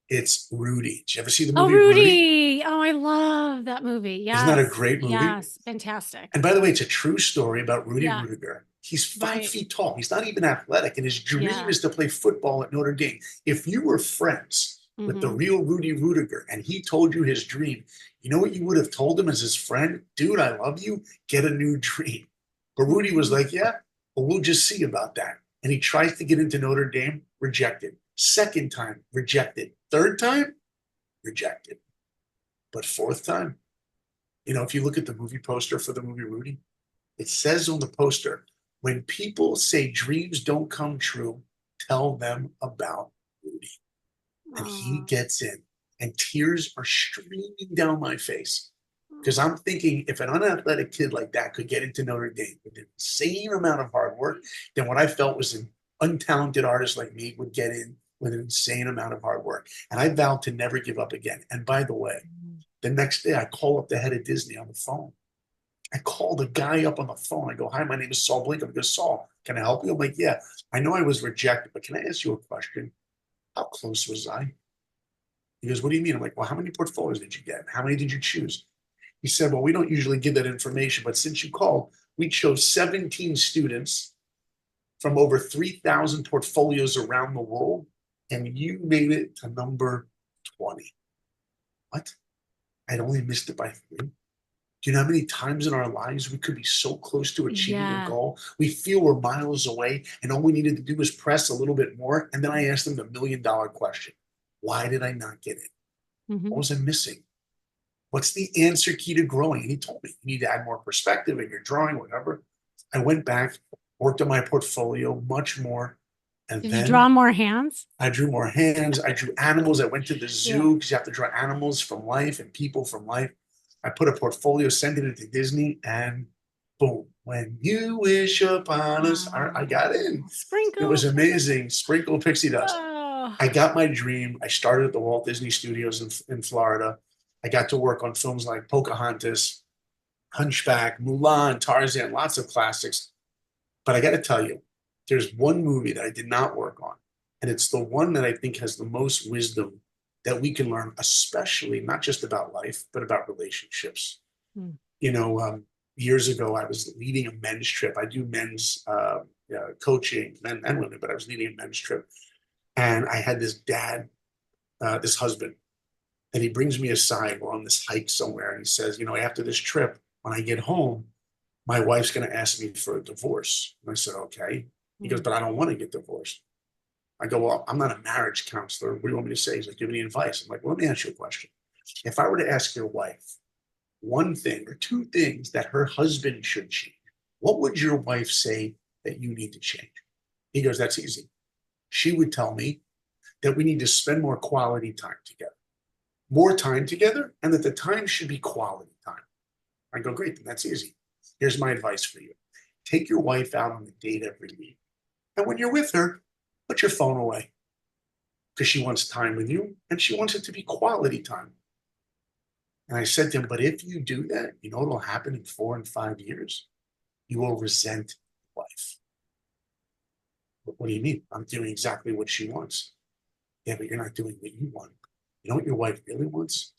It's Rudy. Did you ever see the Oh, movie Rudy? Rudy. Oh, I love that movie. Isn't that a Yes. great movie? Yes. Fantastic. And by the way, it's a true story about Rudy Yeah. Rudiger. He's five Right. feet tall. He's not even athletic, and his dream Yeah. is to play football at Notre Dame. If you were friends with the Mm-hmm. real Rudy Rudiger, and he told you his dream, you know what you would have told him as his friend? Dude, I love you. Get a new dream. But Rudy was Mm-hmm. like, yeah, well, we'll just see about that. And he tries to get into Notre Dame, rejected. Second time, rejected. Third time, rejected. But fourth time, if you look at the movie poster for the movie Rudy, it says on the poster, when people say dreams don't come true, tell them about Rudy. And he Oh. gets in, and tears are streaming down my face because I'm thinking if an unathletic kid like that could get into Notre Dame with an insane amount of hard work, then what I felt was an untalented artist like me would get in with an insane amount of hard work. And I vowed to never give up again. And by the way, the next day I call up the head of Disney on the phone. I call the guy up on the phone. I go, hi, my name is Saul Blinkoff. He goes, Saul, can I help you? I'm like, yeah, I know I was rejected, but can I ask you a question? How close was I? He goes, what do you mean? I'm like, well, how many portfolios did you get? How many did you choose? He said, well, we don't usually give that information, but since you called, we chose 17 students from over 3,000 portfolios around the world, and you made it to number 20. What? I'd only missed it by 3. Do you know how many times in our lives we could be so close to achieving a Yeah. goal? We feel we're miles away, and all we needed to do was press a little bit more. And then I asked him the $1,000,000 question. Why did I not get it? What Mm-hmm. was I missing? What's the answer key to growing? And he told me, you need to add more perspective in your drawing, whatever. I went back, worked on my portfolio much more. And Did you draw then more hands? I drew more hands. I drew animals. I went to the Yeah. zoo because you have to draw animals from life and people from life. I put a portfolio, sent it to Disney, and boom, when you wish upon us, I Oh, got in. It sprinkle, was sprinkle. amazing. Sprinkle pixie dust. Oh. I got my dream. I started at the Walt Disney Studios in Florida. I got to work on films like Pocahontas, Hunchback, Mulan, Tarzan, lots of classics. But I got to tell you, there's one movie that I did not work on. And it's the one that I think has the most wisdom that we can learn, especially not just about life, but about relationships. Mm. You know, years ago, I was leading a men's trip. I do men's coaching, men and women, but I was leading a men's trip. And I had this dad, this husband, and he brings me aside. We're on this hike somewhere. And he says, after this trip, when I get home, my wife's going to ask me for a divorce. And I said, okay. He goes, Mm. but I don't want to get divorced. I go, well, I'm not a marriage counselor. What do you want me to say? He's like, give me advice. I'm like, well, let me ask you a question. If I were to ask your wife one thing or two things that her husband should change, what would your wife say that you need to change? He goes, that's easy. She would tell me that we need to spend more quality time together, more time together, and that the time should be quality time. I go, great, then that's easy. Here's my advice for you. Take your wife out on a date every week. And when you're with her, put your phone away because she wants time with you and she wants it to be quality time. And I said to him, but if you do that, you know what will happen in 4 and 5 years? You will resent your wife. What do you mean? I'm doing exactly what she wants. Yeah, but you're not doing what you want. You know what your wife really wants?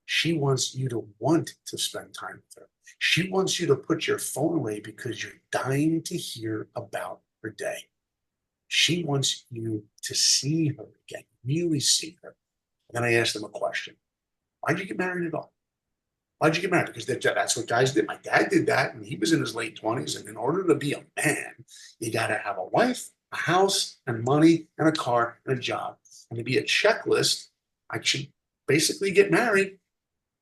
She wants you to want to spend time with her. She wants you to put your phone away because you're dying to hear about her day. She wants you to see her again, really see her. And then I asked him a question. Why'd you get married at all? Why'd you get married? Because that's what guys did. My dad did that, and he was in his late 20s. And in order to be a man, you got to have a wife, a house, and money, and a car, and a job. And to be a checklist, I should basically get married.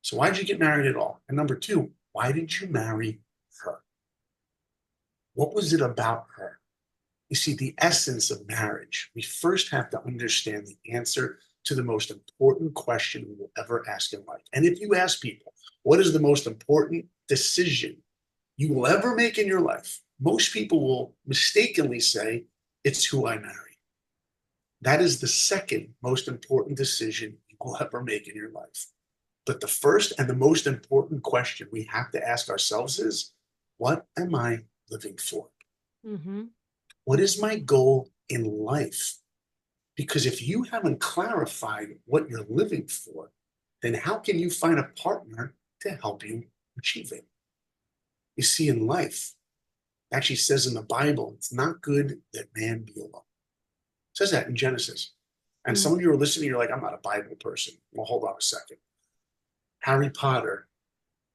So why'd you get married at all? And number 2, why did you marry her? What was it about her? You see, the essence of marriage, we first have to understand the answer to the most important question we will ever ask in life. And if you ask people, what is the most important decision you will ever make in your life? Most people will mistakenly say, it's who I marry. That is the second most important decision you will ever make in your life. But the first and the most important question we have to ask ourselves is, what am I living for? Mm-hmm. What is my goal in life? Because if you haven't clarified what you're living for, then how can you find a partner to help you achieve it? You see, in life, it actually says in the Bible, it's not good that man be alone. It says that in Genesis. And some of you are listening, you're like, I'm not a Bible person. Well, hold on a second. Harry Potter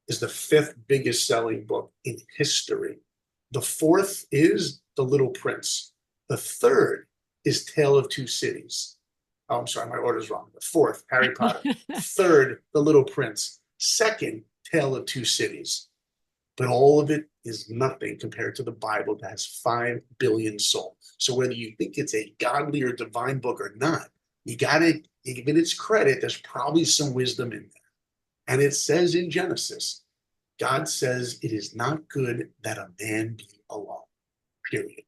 is the fifth biggest selling book in history. The fourth is The Little Prince. The third is Tale of Two Cities. Oh, I'm sorry, my order's wrong. The fourth, Harry Potter. Third, The Little Prince. Second, Tale of Two Cities. But all of it is nothing compared to the Bible that has 5 billion souls. So whether you think it's a godly or divine book or not, you got to give it its credit. There's probably some wisdom in there. And it says in Genesis, God says it is not good that a man be alone, period.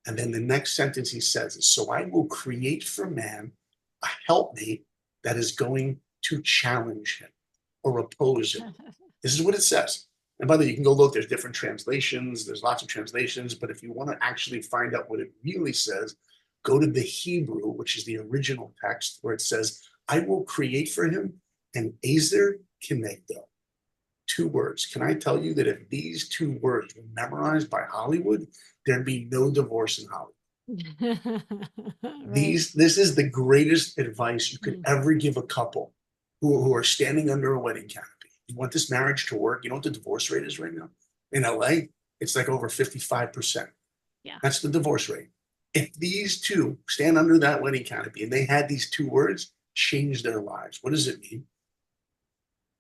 And then the next sentence he says is, so I will create for man a helpmate that is going to challenge him or oppose him. This is what it says. And by the way, you can go look, there's different translations, there's lots of translations, but if you want to actually find out what it really says, go to the Hebrew, which is the original text, where it says, I will create for him an Ezer Kenegdo. 2 words. Can I tell you that if these 2 words were memorized by Hollywood, there'd be no divorce in Hollywood. Right. This is the greatest advice you could ever give a couple who are standing under a wedding canopy. You want this marriage to work? You know what the divorce rate is right now? In LA, it's like over 55%. Yeah. That's the divorce rate. If these 2 stand under that wedding canopy and they had these 2 words, change their lives. What does it mean?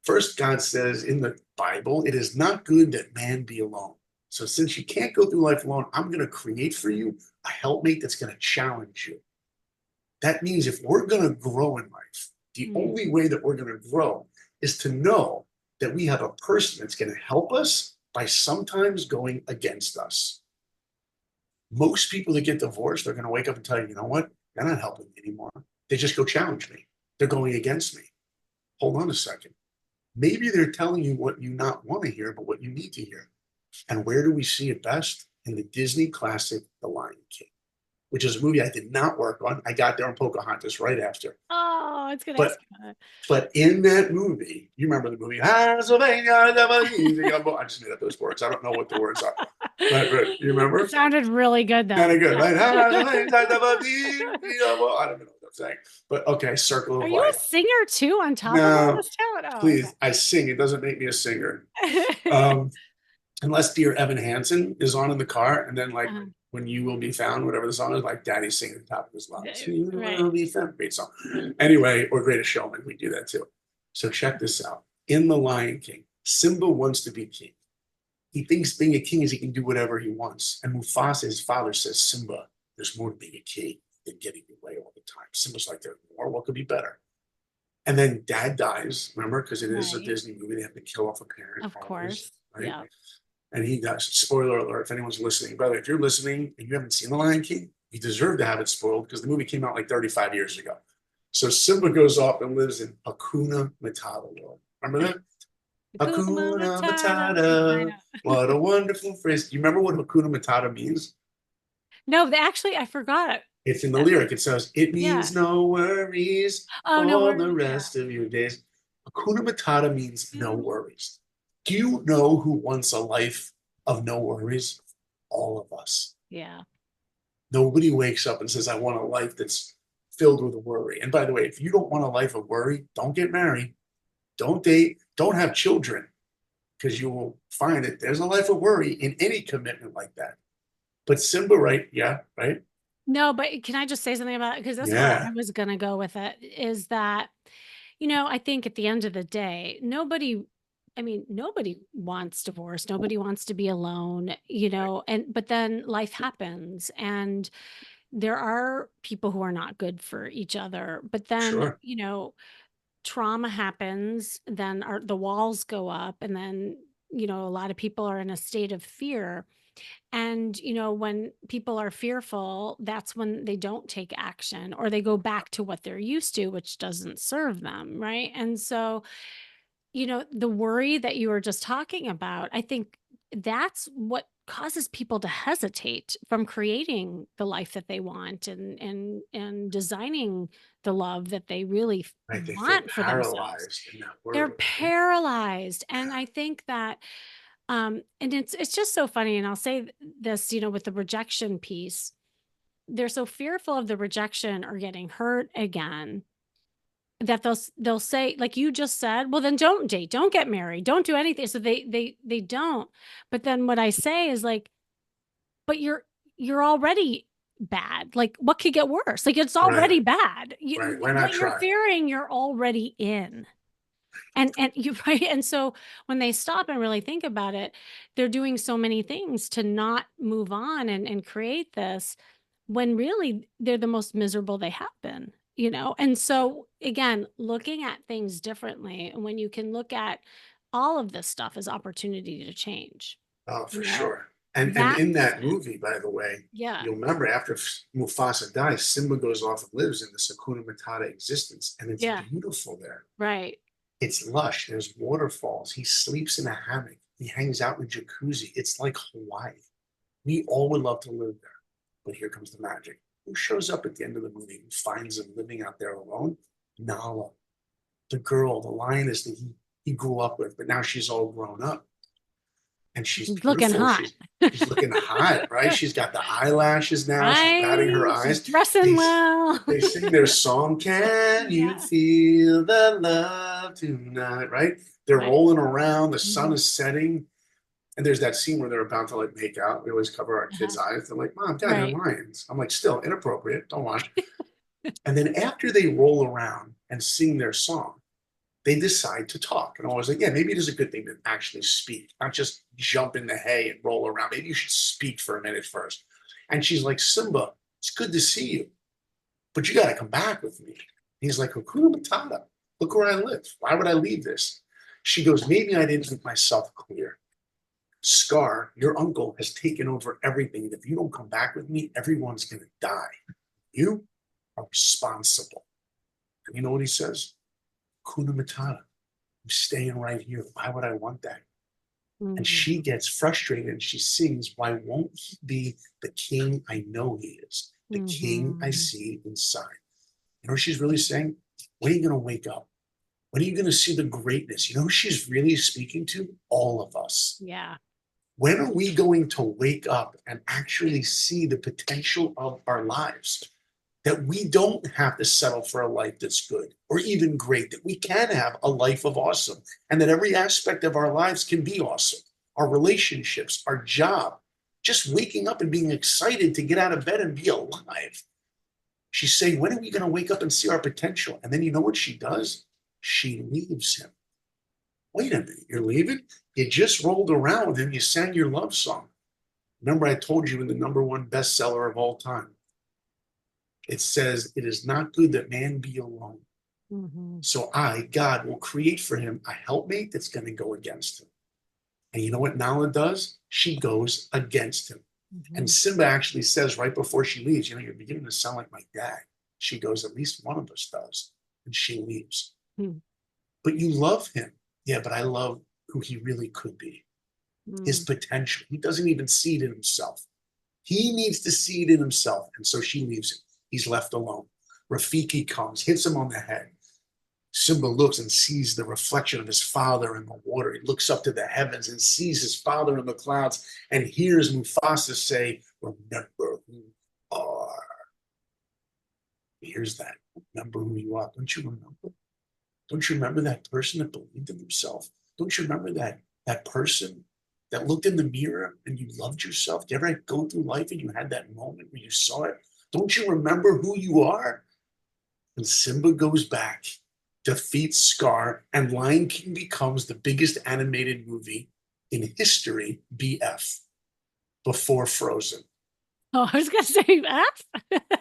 First, God says in the Bible, it is not good that man be alone. So since you can't go through life alone, I'm going to create for you a helpmate that's going to challenge you. That means if we're going to grow in life, the only way that we're going to grow is to know that we have a person that's going to help us by sometimes going against us. Most people that get divorced, they're going to wake up and tell you, you know what? They're not helping me anymore. They just go challenge me. They're going against me. Hold on a second. Maybe they're telling you what you not want to hear, but what you need to hear. And where do we see it best? In the Disney classic, The Lion King, which is a movie I did not work on. I got there on Pocahontas right after. Oh, it's gonna ask But you about it. but in that movie, you remember the movie? I just made up those words. I don't know what the words are. But you It remember? sounded really good Kind though. of good, Yeah. right? I don't know what I'm saying. But okay, Circle Are of you a Life. singer too on top of all No, this talent? Oh, please, I sing. It doesn't make me a singer. okay. Um, unless dear Evan Hansen is on in the car, and then like Uh-huh. when you will be found, whatever the song is, like Daddy singing at the top of his lungs. You Right. will be found. Great song. Anyway, or Greatest Showman, we do that too. So check this out. In The Lion King, Simba wants to be king. He thinks being a king is he can do whatever he wants. And Mufasa, his father, says, Simba, there's more to being a king than getting your way all the time. Simba's like, there's more. What could be better? And then dad dies, remember? Because it is a Right. Disney movie. They have to kill off a parent Of always, course. right? Yeah. And he does. Spoiler alert, if anyone's listening. By the way, if you're listening and you haven't seen The Lion King, you deserve to have it spoiled because the movie came out like 35 years ago. So Simba goes off and lives in Hakuna Matata world. Remember that? Hakuna Hakuna Matata. I Matata. know. What a wonderful phrase. Do you remember what Hakuna Matata means? No, actually, I forgot it. It's in the lyric. It says, it Yeah. means no worries Oh, no for the worries. Yeah. rest of your days. Hakuna Matata means no worries. Do you know who wants a life of no worries? All of us. Yeah. Nobody wakes up and says, I want a life that's filled with worry. And by the way, if you don't want a life of worry, don't get married, don't date, don't have children, because you will find that there's a life of worry in any commitment like that. But Simba, right? Yeah, right? No, but can I just say something about it? Because that's where I Yeah, was going to go with it is that, I think at the end of the day, nobody wants divorce. Nobody wants to be alone, right. but then life happens and there are people who are not good for each other. But then, Sure. trauma happens, then the walls go up, and then, a lot of people are in a state of fear. And, when people are fearful, that's when they don't take action or they go back to what they're used to, which doesn't serve them. Right. And so, the worry that you were just talking about, I think that's what causes people to hesitate from creating the life that they want and designing the love that they really Right. They feel want for themselves. paralyzed in that They're worry, right? paralyzed. And Yeah. I think that and it's just so funny, and I'll say this, with the rejection piece. they're so fearful of the rejection or getting hurt again that they'll say, like you just said, well, then don't date, don't get married, don't do anything. So they don't. But then what I say is like, but you're already bad. Like, what could get worse? Like, it's Right, already bad. right. Why not What you're try? fearing, you're already in. And you right. And so when they stop and really think about it, they're doing so many things to not move on and create this when really they're the most miserable they have been, you know? And so again, looking at things differently, and when you can look at all of this stuff as opportunity to change, Oh, you for know, sure. And in that's that movie, by the way, yeah, you'll remember after Mufasa dies, Simba goes off and lives in this Hakuna Matata existence, and it's yeah, beautiful there. right. It's lush. There's waterfalls. He sleeps in a hammock. He hangs out in a jacuzzi. It's like Hawaii. We all would love to live there. But here comes the magic. Who shows up at the end of the movie and finds him living out there alone? Nala, the girl, the lioness that he grew up with, but now she's all grown up and she's She's looking beautiful. hot. She's looking hot, right? She's got the eyelashes now. She's batting her Right? She's eyes. dressing They well. they sing their song, Can You Yeah. Feel the Love Tonight? Right? They're Right. rolling around, the sun Mhm. is setting, and there's that scene where they're about to like make out. We always cover our Uh-huh. kids' eyes. They're like, Mom, Dad, they're Right. lions. I'm like, still inappropriate. Don't watch. And then after they roll around and sing their song, they decide to talk. And I was like, yeah, maybe it is a good thing to actually speak, not just jump in the hay and roll around. Maybe you should speak for a minute first. And she's like, Simba, it's good to see you, but you got to come back with me. He's like, Hakuna Matata, look where I live. Why would I leave this? She goes, maybe I didn't make myself clear. Scar, your uncle, has taken over everything. And if you don't come back with me, everyone's going to die. You are responsible. And you know what he says? Kuna Matata. I'm staying right here. Why would I want that? And Mhm. she gets frustrated and she sings, why won't he be the king I know he is? The king I Mhm. see inside. You know what she's really saying? When are you going to wake up? When are you going to see the greatness? You know who she's really speaking to? All of us. Yeah. When are we going to wake up and actually see the potential of our lives? That we don't have to settle for a life that's good or even great, that we can have a life of awesome, and that every aspect of our lives can be awesome. Our relationships, our job, just waking up and being excited to get out of bed and be alive. She's saying, when are we going to wake up and see our potential? And then you know what she does? She leaves him. Wait a minute, you're leaving? You just rolled around with him. You sang your love song. Remember, I told you in the #1 bestseller of all time, it says, it is not good that man be alone. Mhm. So I, God, will create for him a helpmate that's going to go against him. And you know what Nala does? She goes against him. And Mhm. Simba actually says right before she leaves, you know, you're beginning to sound like my dad. She goes, at least one of us does. And she leaves. Mhm. But you love him. Yeah, but I love who he really could be, his Mhm. potential. He doesn't even see it in himself. He needs to see it in himself. And so she leaves him. He's left alone. Rafiki comes, hits him on the head. Simba looks and sees the reflection of his father in the water. He looks up to the heavens and sees his father in the clouds and hears Mufasa say, remember who you are. He hears that. Remember who you are. Don't you remember? Don't you remember that person that believed in himself? Don't you remember that person that looked in the mirror and you loved yourself? Did you ever go through life and you had that moment where you saw it? Don't you remember who you are? And Simba goes back, defeats Scar, and Lion King becomes the biggest animated movie in history, BF, before Frozen. Oh, I was gonna say that.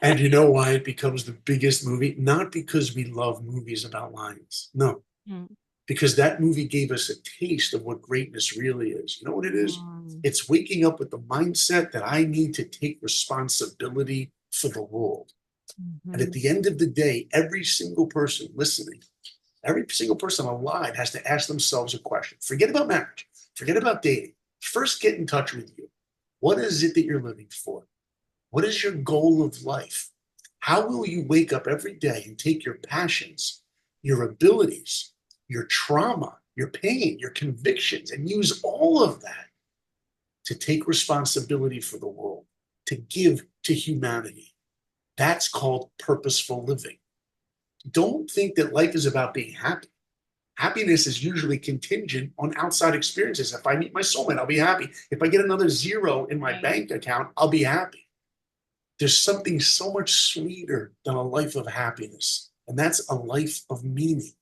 And you know why it becomes the biggest movie? Not because we love movies about lions. No, Mm. because that movie gave us a taste of what greatness really is. You know what it is? Mm. It's waking up with the mindset that I need to take responsibility for the world. And at Mhm. the end of the day, every single person listening, every single person alive has to ask themselves a question. Forget about marriage. Forget about dating. First, get in touch with you. What is it that you're living for? What is your goal of life? How will you wake up every day and take your passions, your abilities, your trauma, your pain, your convictions, and use all of that to take responsibility for the world, to give to humanity? That's called purposeful living. Don't think that life is about being happy. Happiness is usually contingent on outside experiences. If I meet my soulmate, I'll be happy. If I get another zero in my Right. bank account, I'll be happy. There's something so much sweeter than a life of happiness, and that's a life of meaning.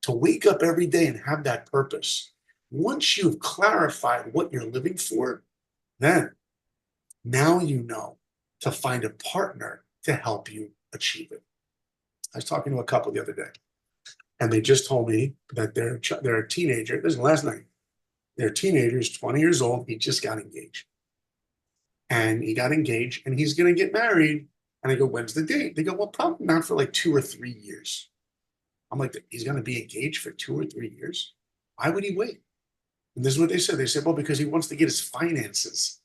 To wake up every day and have that purpose. Once you've clarified what you're living for, then now you know to find a partner to help you achieve it. I was talking to a couple the other day, and they just told me that they're a teenager. This is last night. They're teenagers, 20 years old. He just got engaged. And he got engaged and he's going to get married. And I go, when's the date? They go, well, probably not for like 2 or 3 years. I'm like, he's going to be engaged for 2 or 3 years? Why would he wait? And this is what they said. They said, well, because he wants to get his finances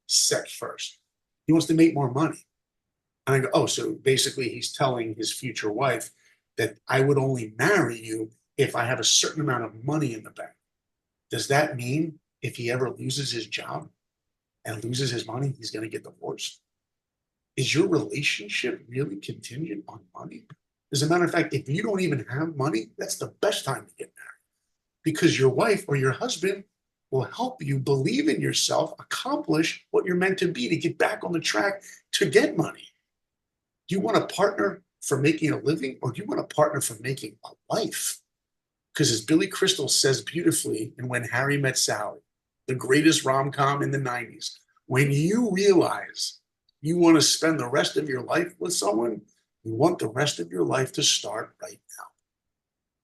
set first. He wants to make more money. And I go, oh, so basically he's telling his future wife that I would only marry you if I have a certain amount of money in the bank. Does that mean if he ever loses his job and loses his money, he's going to get divorced? Is your relationship really contingent on money? As a matter of fact, if you don't even have money, that's the best time to get married, because your wife or your husband will help you believe in yourself, accomplish what you're meant to be, to get back on the track to get money. Do you want a partner for making a living, or do you want a partner for making a life? Because as Billy Crystal says beautifully in When Harry Met Sally, the greatest rom-com in the 90s, when you realize you want to spend the rest of your life with someone, you want the rest of your life to start right now.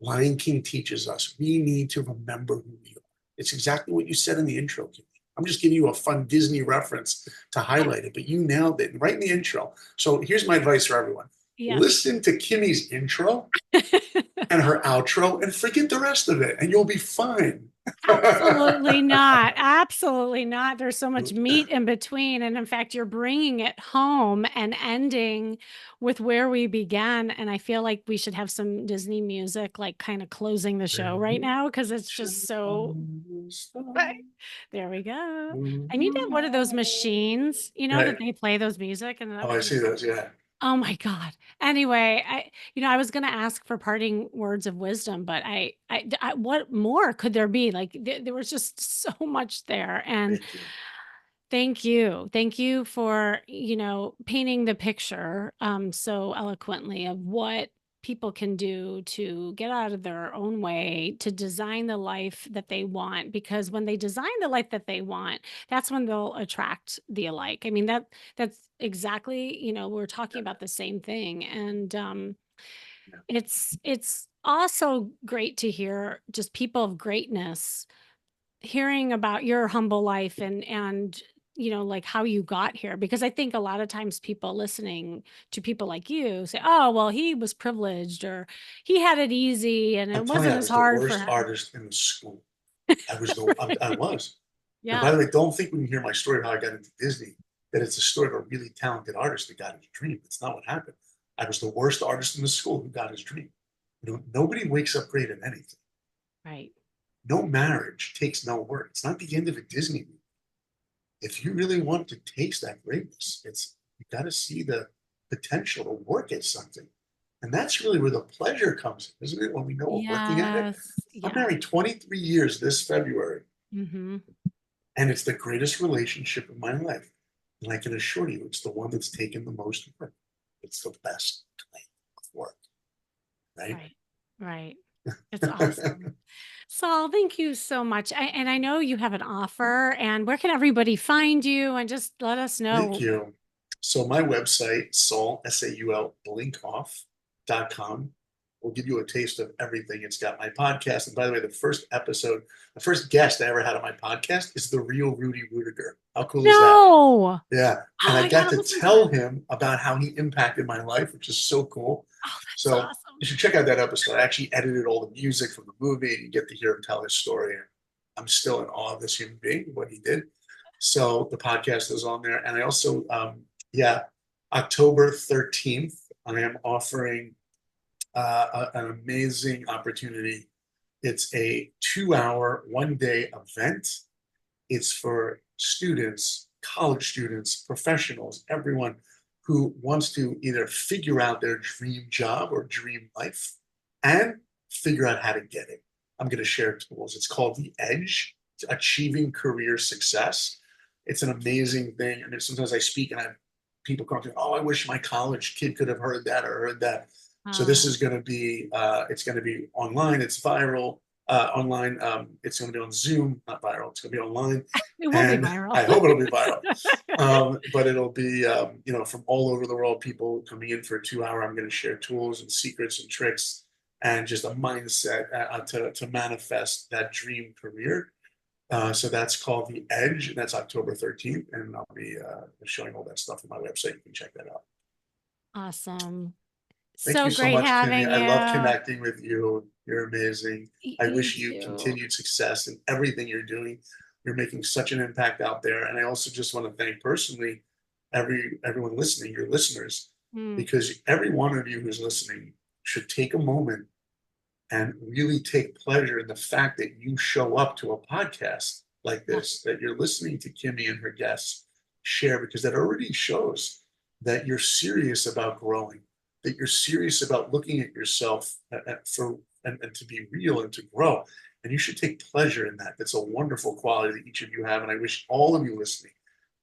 Lion King teaches us we need to remember who we are. It's exactly what you said in the intro, Kimmy. I'm just giving you a fun Disney reference to highlight it, but you nailed it right in the intro. So here's my advice for everyone. Yes. Listen to Kimmy's intro and her outro and forget the rest of it, and you'll be fine. Absolutely not. Absolutely not. There's so much meat in between. And in fact, you're bringing it home and ending with where we began. And I feel like we should have some Disney music, like kind of closing the show right now, because it's just so. There we go. I need to have one of those machines, that Right. they play those music and Oh, that I kind of see stuff. those. Yeah. Oh my God. Anyway, I was going to ask for parting words of wisdom, but what more could there be? Like there was just so much there. And Thank you. thank you. Thank you for, painting the picture so eloquently of what people can do to get out of their own way to design the life that they want, because when they design the life that they want, that's when they'll attract the alike. I mean, that's exactly, we're talking Yeah. about the same thing. And Yeah. it's also great to hear just people of greatness hearing about your humble life and like how you got here, because I think a lot of times people listening to people like you say, oh well, he was privileged or he had it easy and I'm it telling you, wasn't I as was the hard for worst him. artist in the school. I was. And by Yeah. the way, don't think when you hear my story of how I got into Disney that it's a story of a really talented artist that got his dream. It's not what happened. I was the worst artist in the school who got his dream. Nobody wakes up great at anything. Right. No marriage takes no work. It's not the end of a Disney movie. If you really want to taste that greatness, you got to see the potential to work at something. And that's really where the pleasure comes in, isn't it? When we know we're working at it. Yes. I'm Yeah. married 23 years this February, Hmm. and it's the greatest relationship of my life. And I can assure you, it's the one that's taken the most work. It's the best kind of work, right? Right. Right. It's awesome. Saul, thank you so much. And I know you have an offer, and where can everybody find you? And just let us Thank know. you. So my website, Saul, Saul, Blinkoff.com, will give you a taste of everything. It's got my podcast. And by the way, the first guest I ever had on my podcast is the real Rudy Rudiger. How cool is that? No. Yeah. Oh, And I I got gotta to listen to tell that. him about how he impacted my life, which is so cool. Oh, that's So awesome. you should check out that episode. I actually edited all the music from the movie, and you get to hear him tell his story. And I'm still in awe of this human being, what he did. So the podcast is on there. And I also, yeah, October 13th, I am offering an amazing opportunity. It's a 2 hour, 1 day event. It's for students, college students, professionals, everyone. who wants to either figure out their dream job or dream life and figure out how to get it. I'm going to share tools. It's called The Edge, it's Achieving Career Success. It's an amazing thing. I mean, sometimes I speak and I have people come to me, oh, I wish my college kid could have heard that or heard that. So this is going to be, it's going to be online. It's viral online. It's going to be on Zoom, not viral. It's going to be online, It will be and viral. I hope it'll be viral. But it'll be, from all over the world, people coming in for a 2 hour. I'm going to share tools and secrets and tricks and just a mindset to manifest that dream career. So that's called The Edge, and that's October 13th. And I'll be showing all that stuff on my website. You can check that out. Awesome. Thank So you so great much, Kimmy. having I love you. connecting with you. You're amazing. I You wish you too. continued success in everything you're doing. You're making such an impact out there. And I also just want to thank personally everyone listening, your listeners, Mm, because every one of you who's listening should take a moment and really take pleasure in the fact that you show up to a podcast like yeah. this, that you're listening to Kimmy and her guests share, because that already shows that you're serious about growing, that you're serious about looking at yourself and to be real and to grow. And you should take pleasure in that. That's a wonderful quality that each of you have. And I wish all of you listening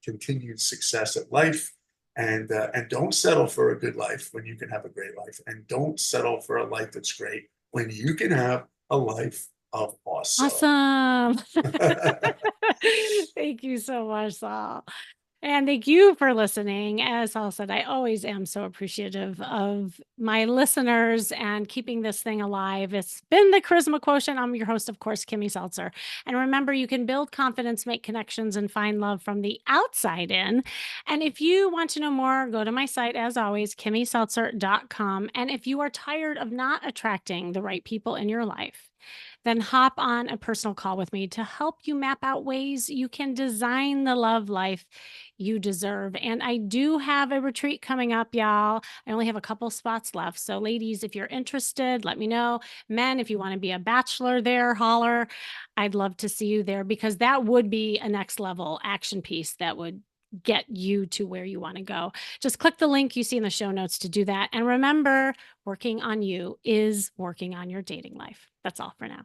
continued success at life. And don't settle for a good life when you can have a great life. And don't settle for a life that's great when you can have a life of awesome. Awesome. Thank you so much, Saul. And thank you for listening. As Saul said, I always am so appreciative of my listeners and keeping this thing alive. It's been the Charisma Quotient. I'm your host, of course, Kimmy Seltzer. And remember, you can build confidence, make connections, and find love from the outside in. And if you want to know more, go to my site, as always, kimmyseltzer.com. And if you are tired of not attracting the right people in your life, then hop on a personal call with me to help you map out ways you can design the love life you deserve. And I do have a retreat coming up, y'all. I only have a couple spots left. So, ladies, if you're interested, let me know. Men, if you want to be a bachelor there, holler. I'd love to see you there, because that would be a next level action piece that would get you to where you want to go. Just click the link you see in the show notes to do that. And remember, working on you is working on your dating life. That's all for now.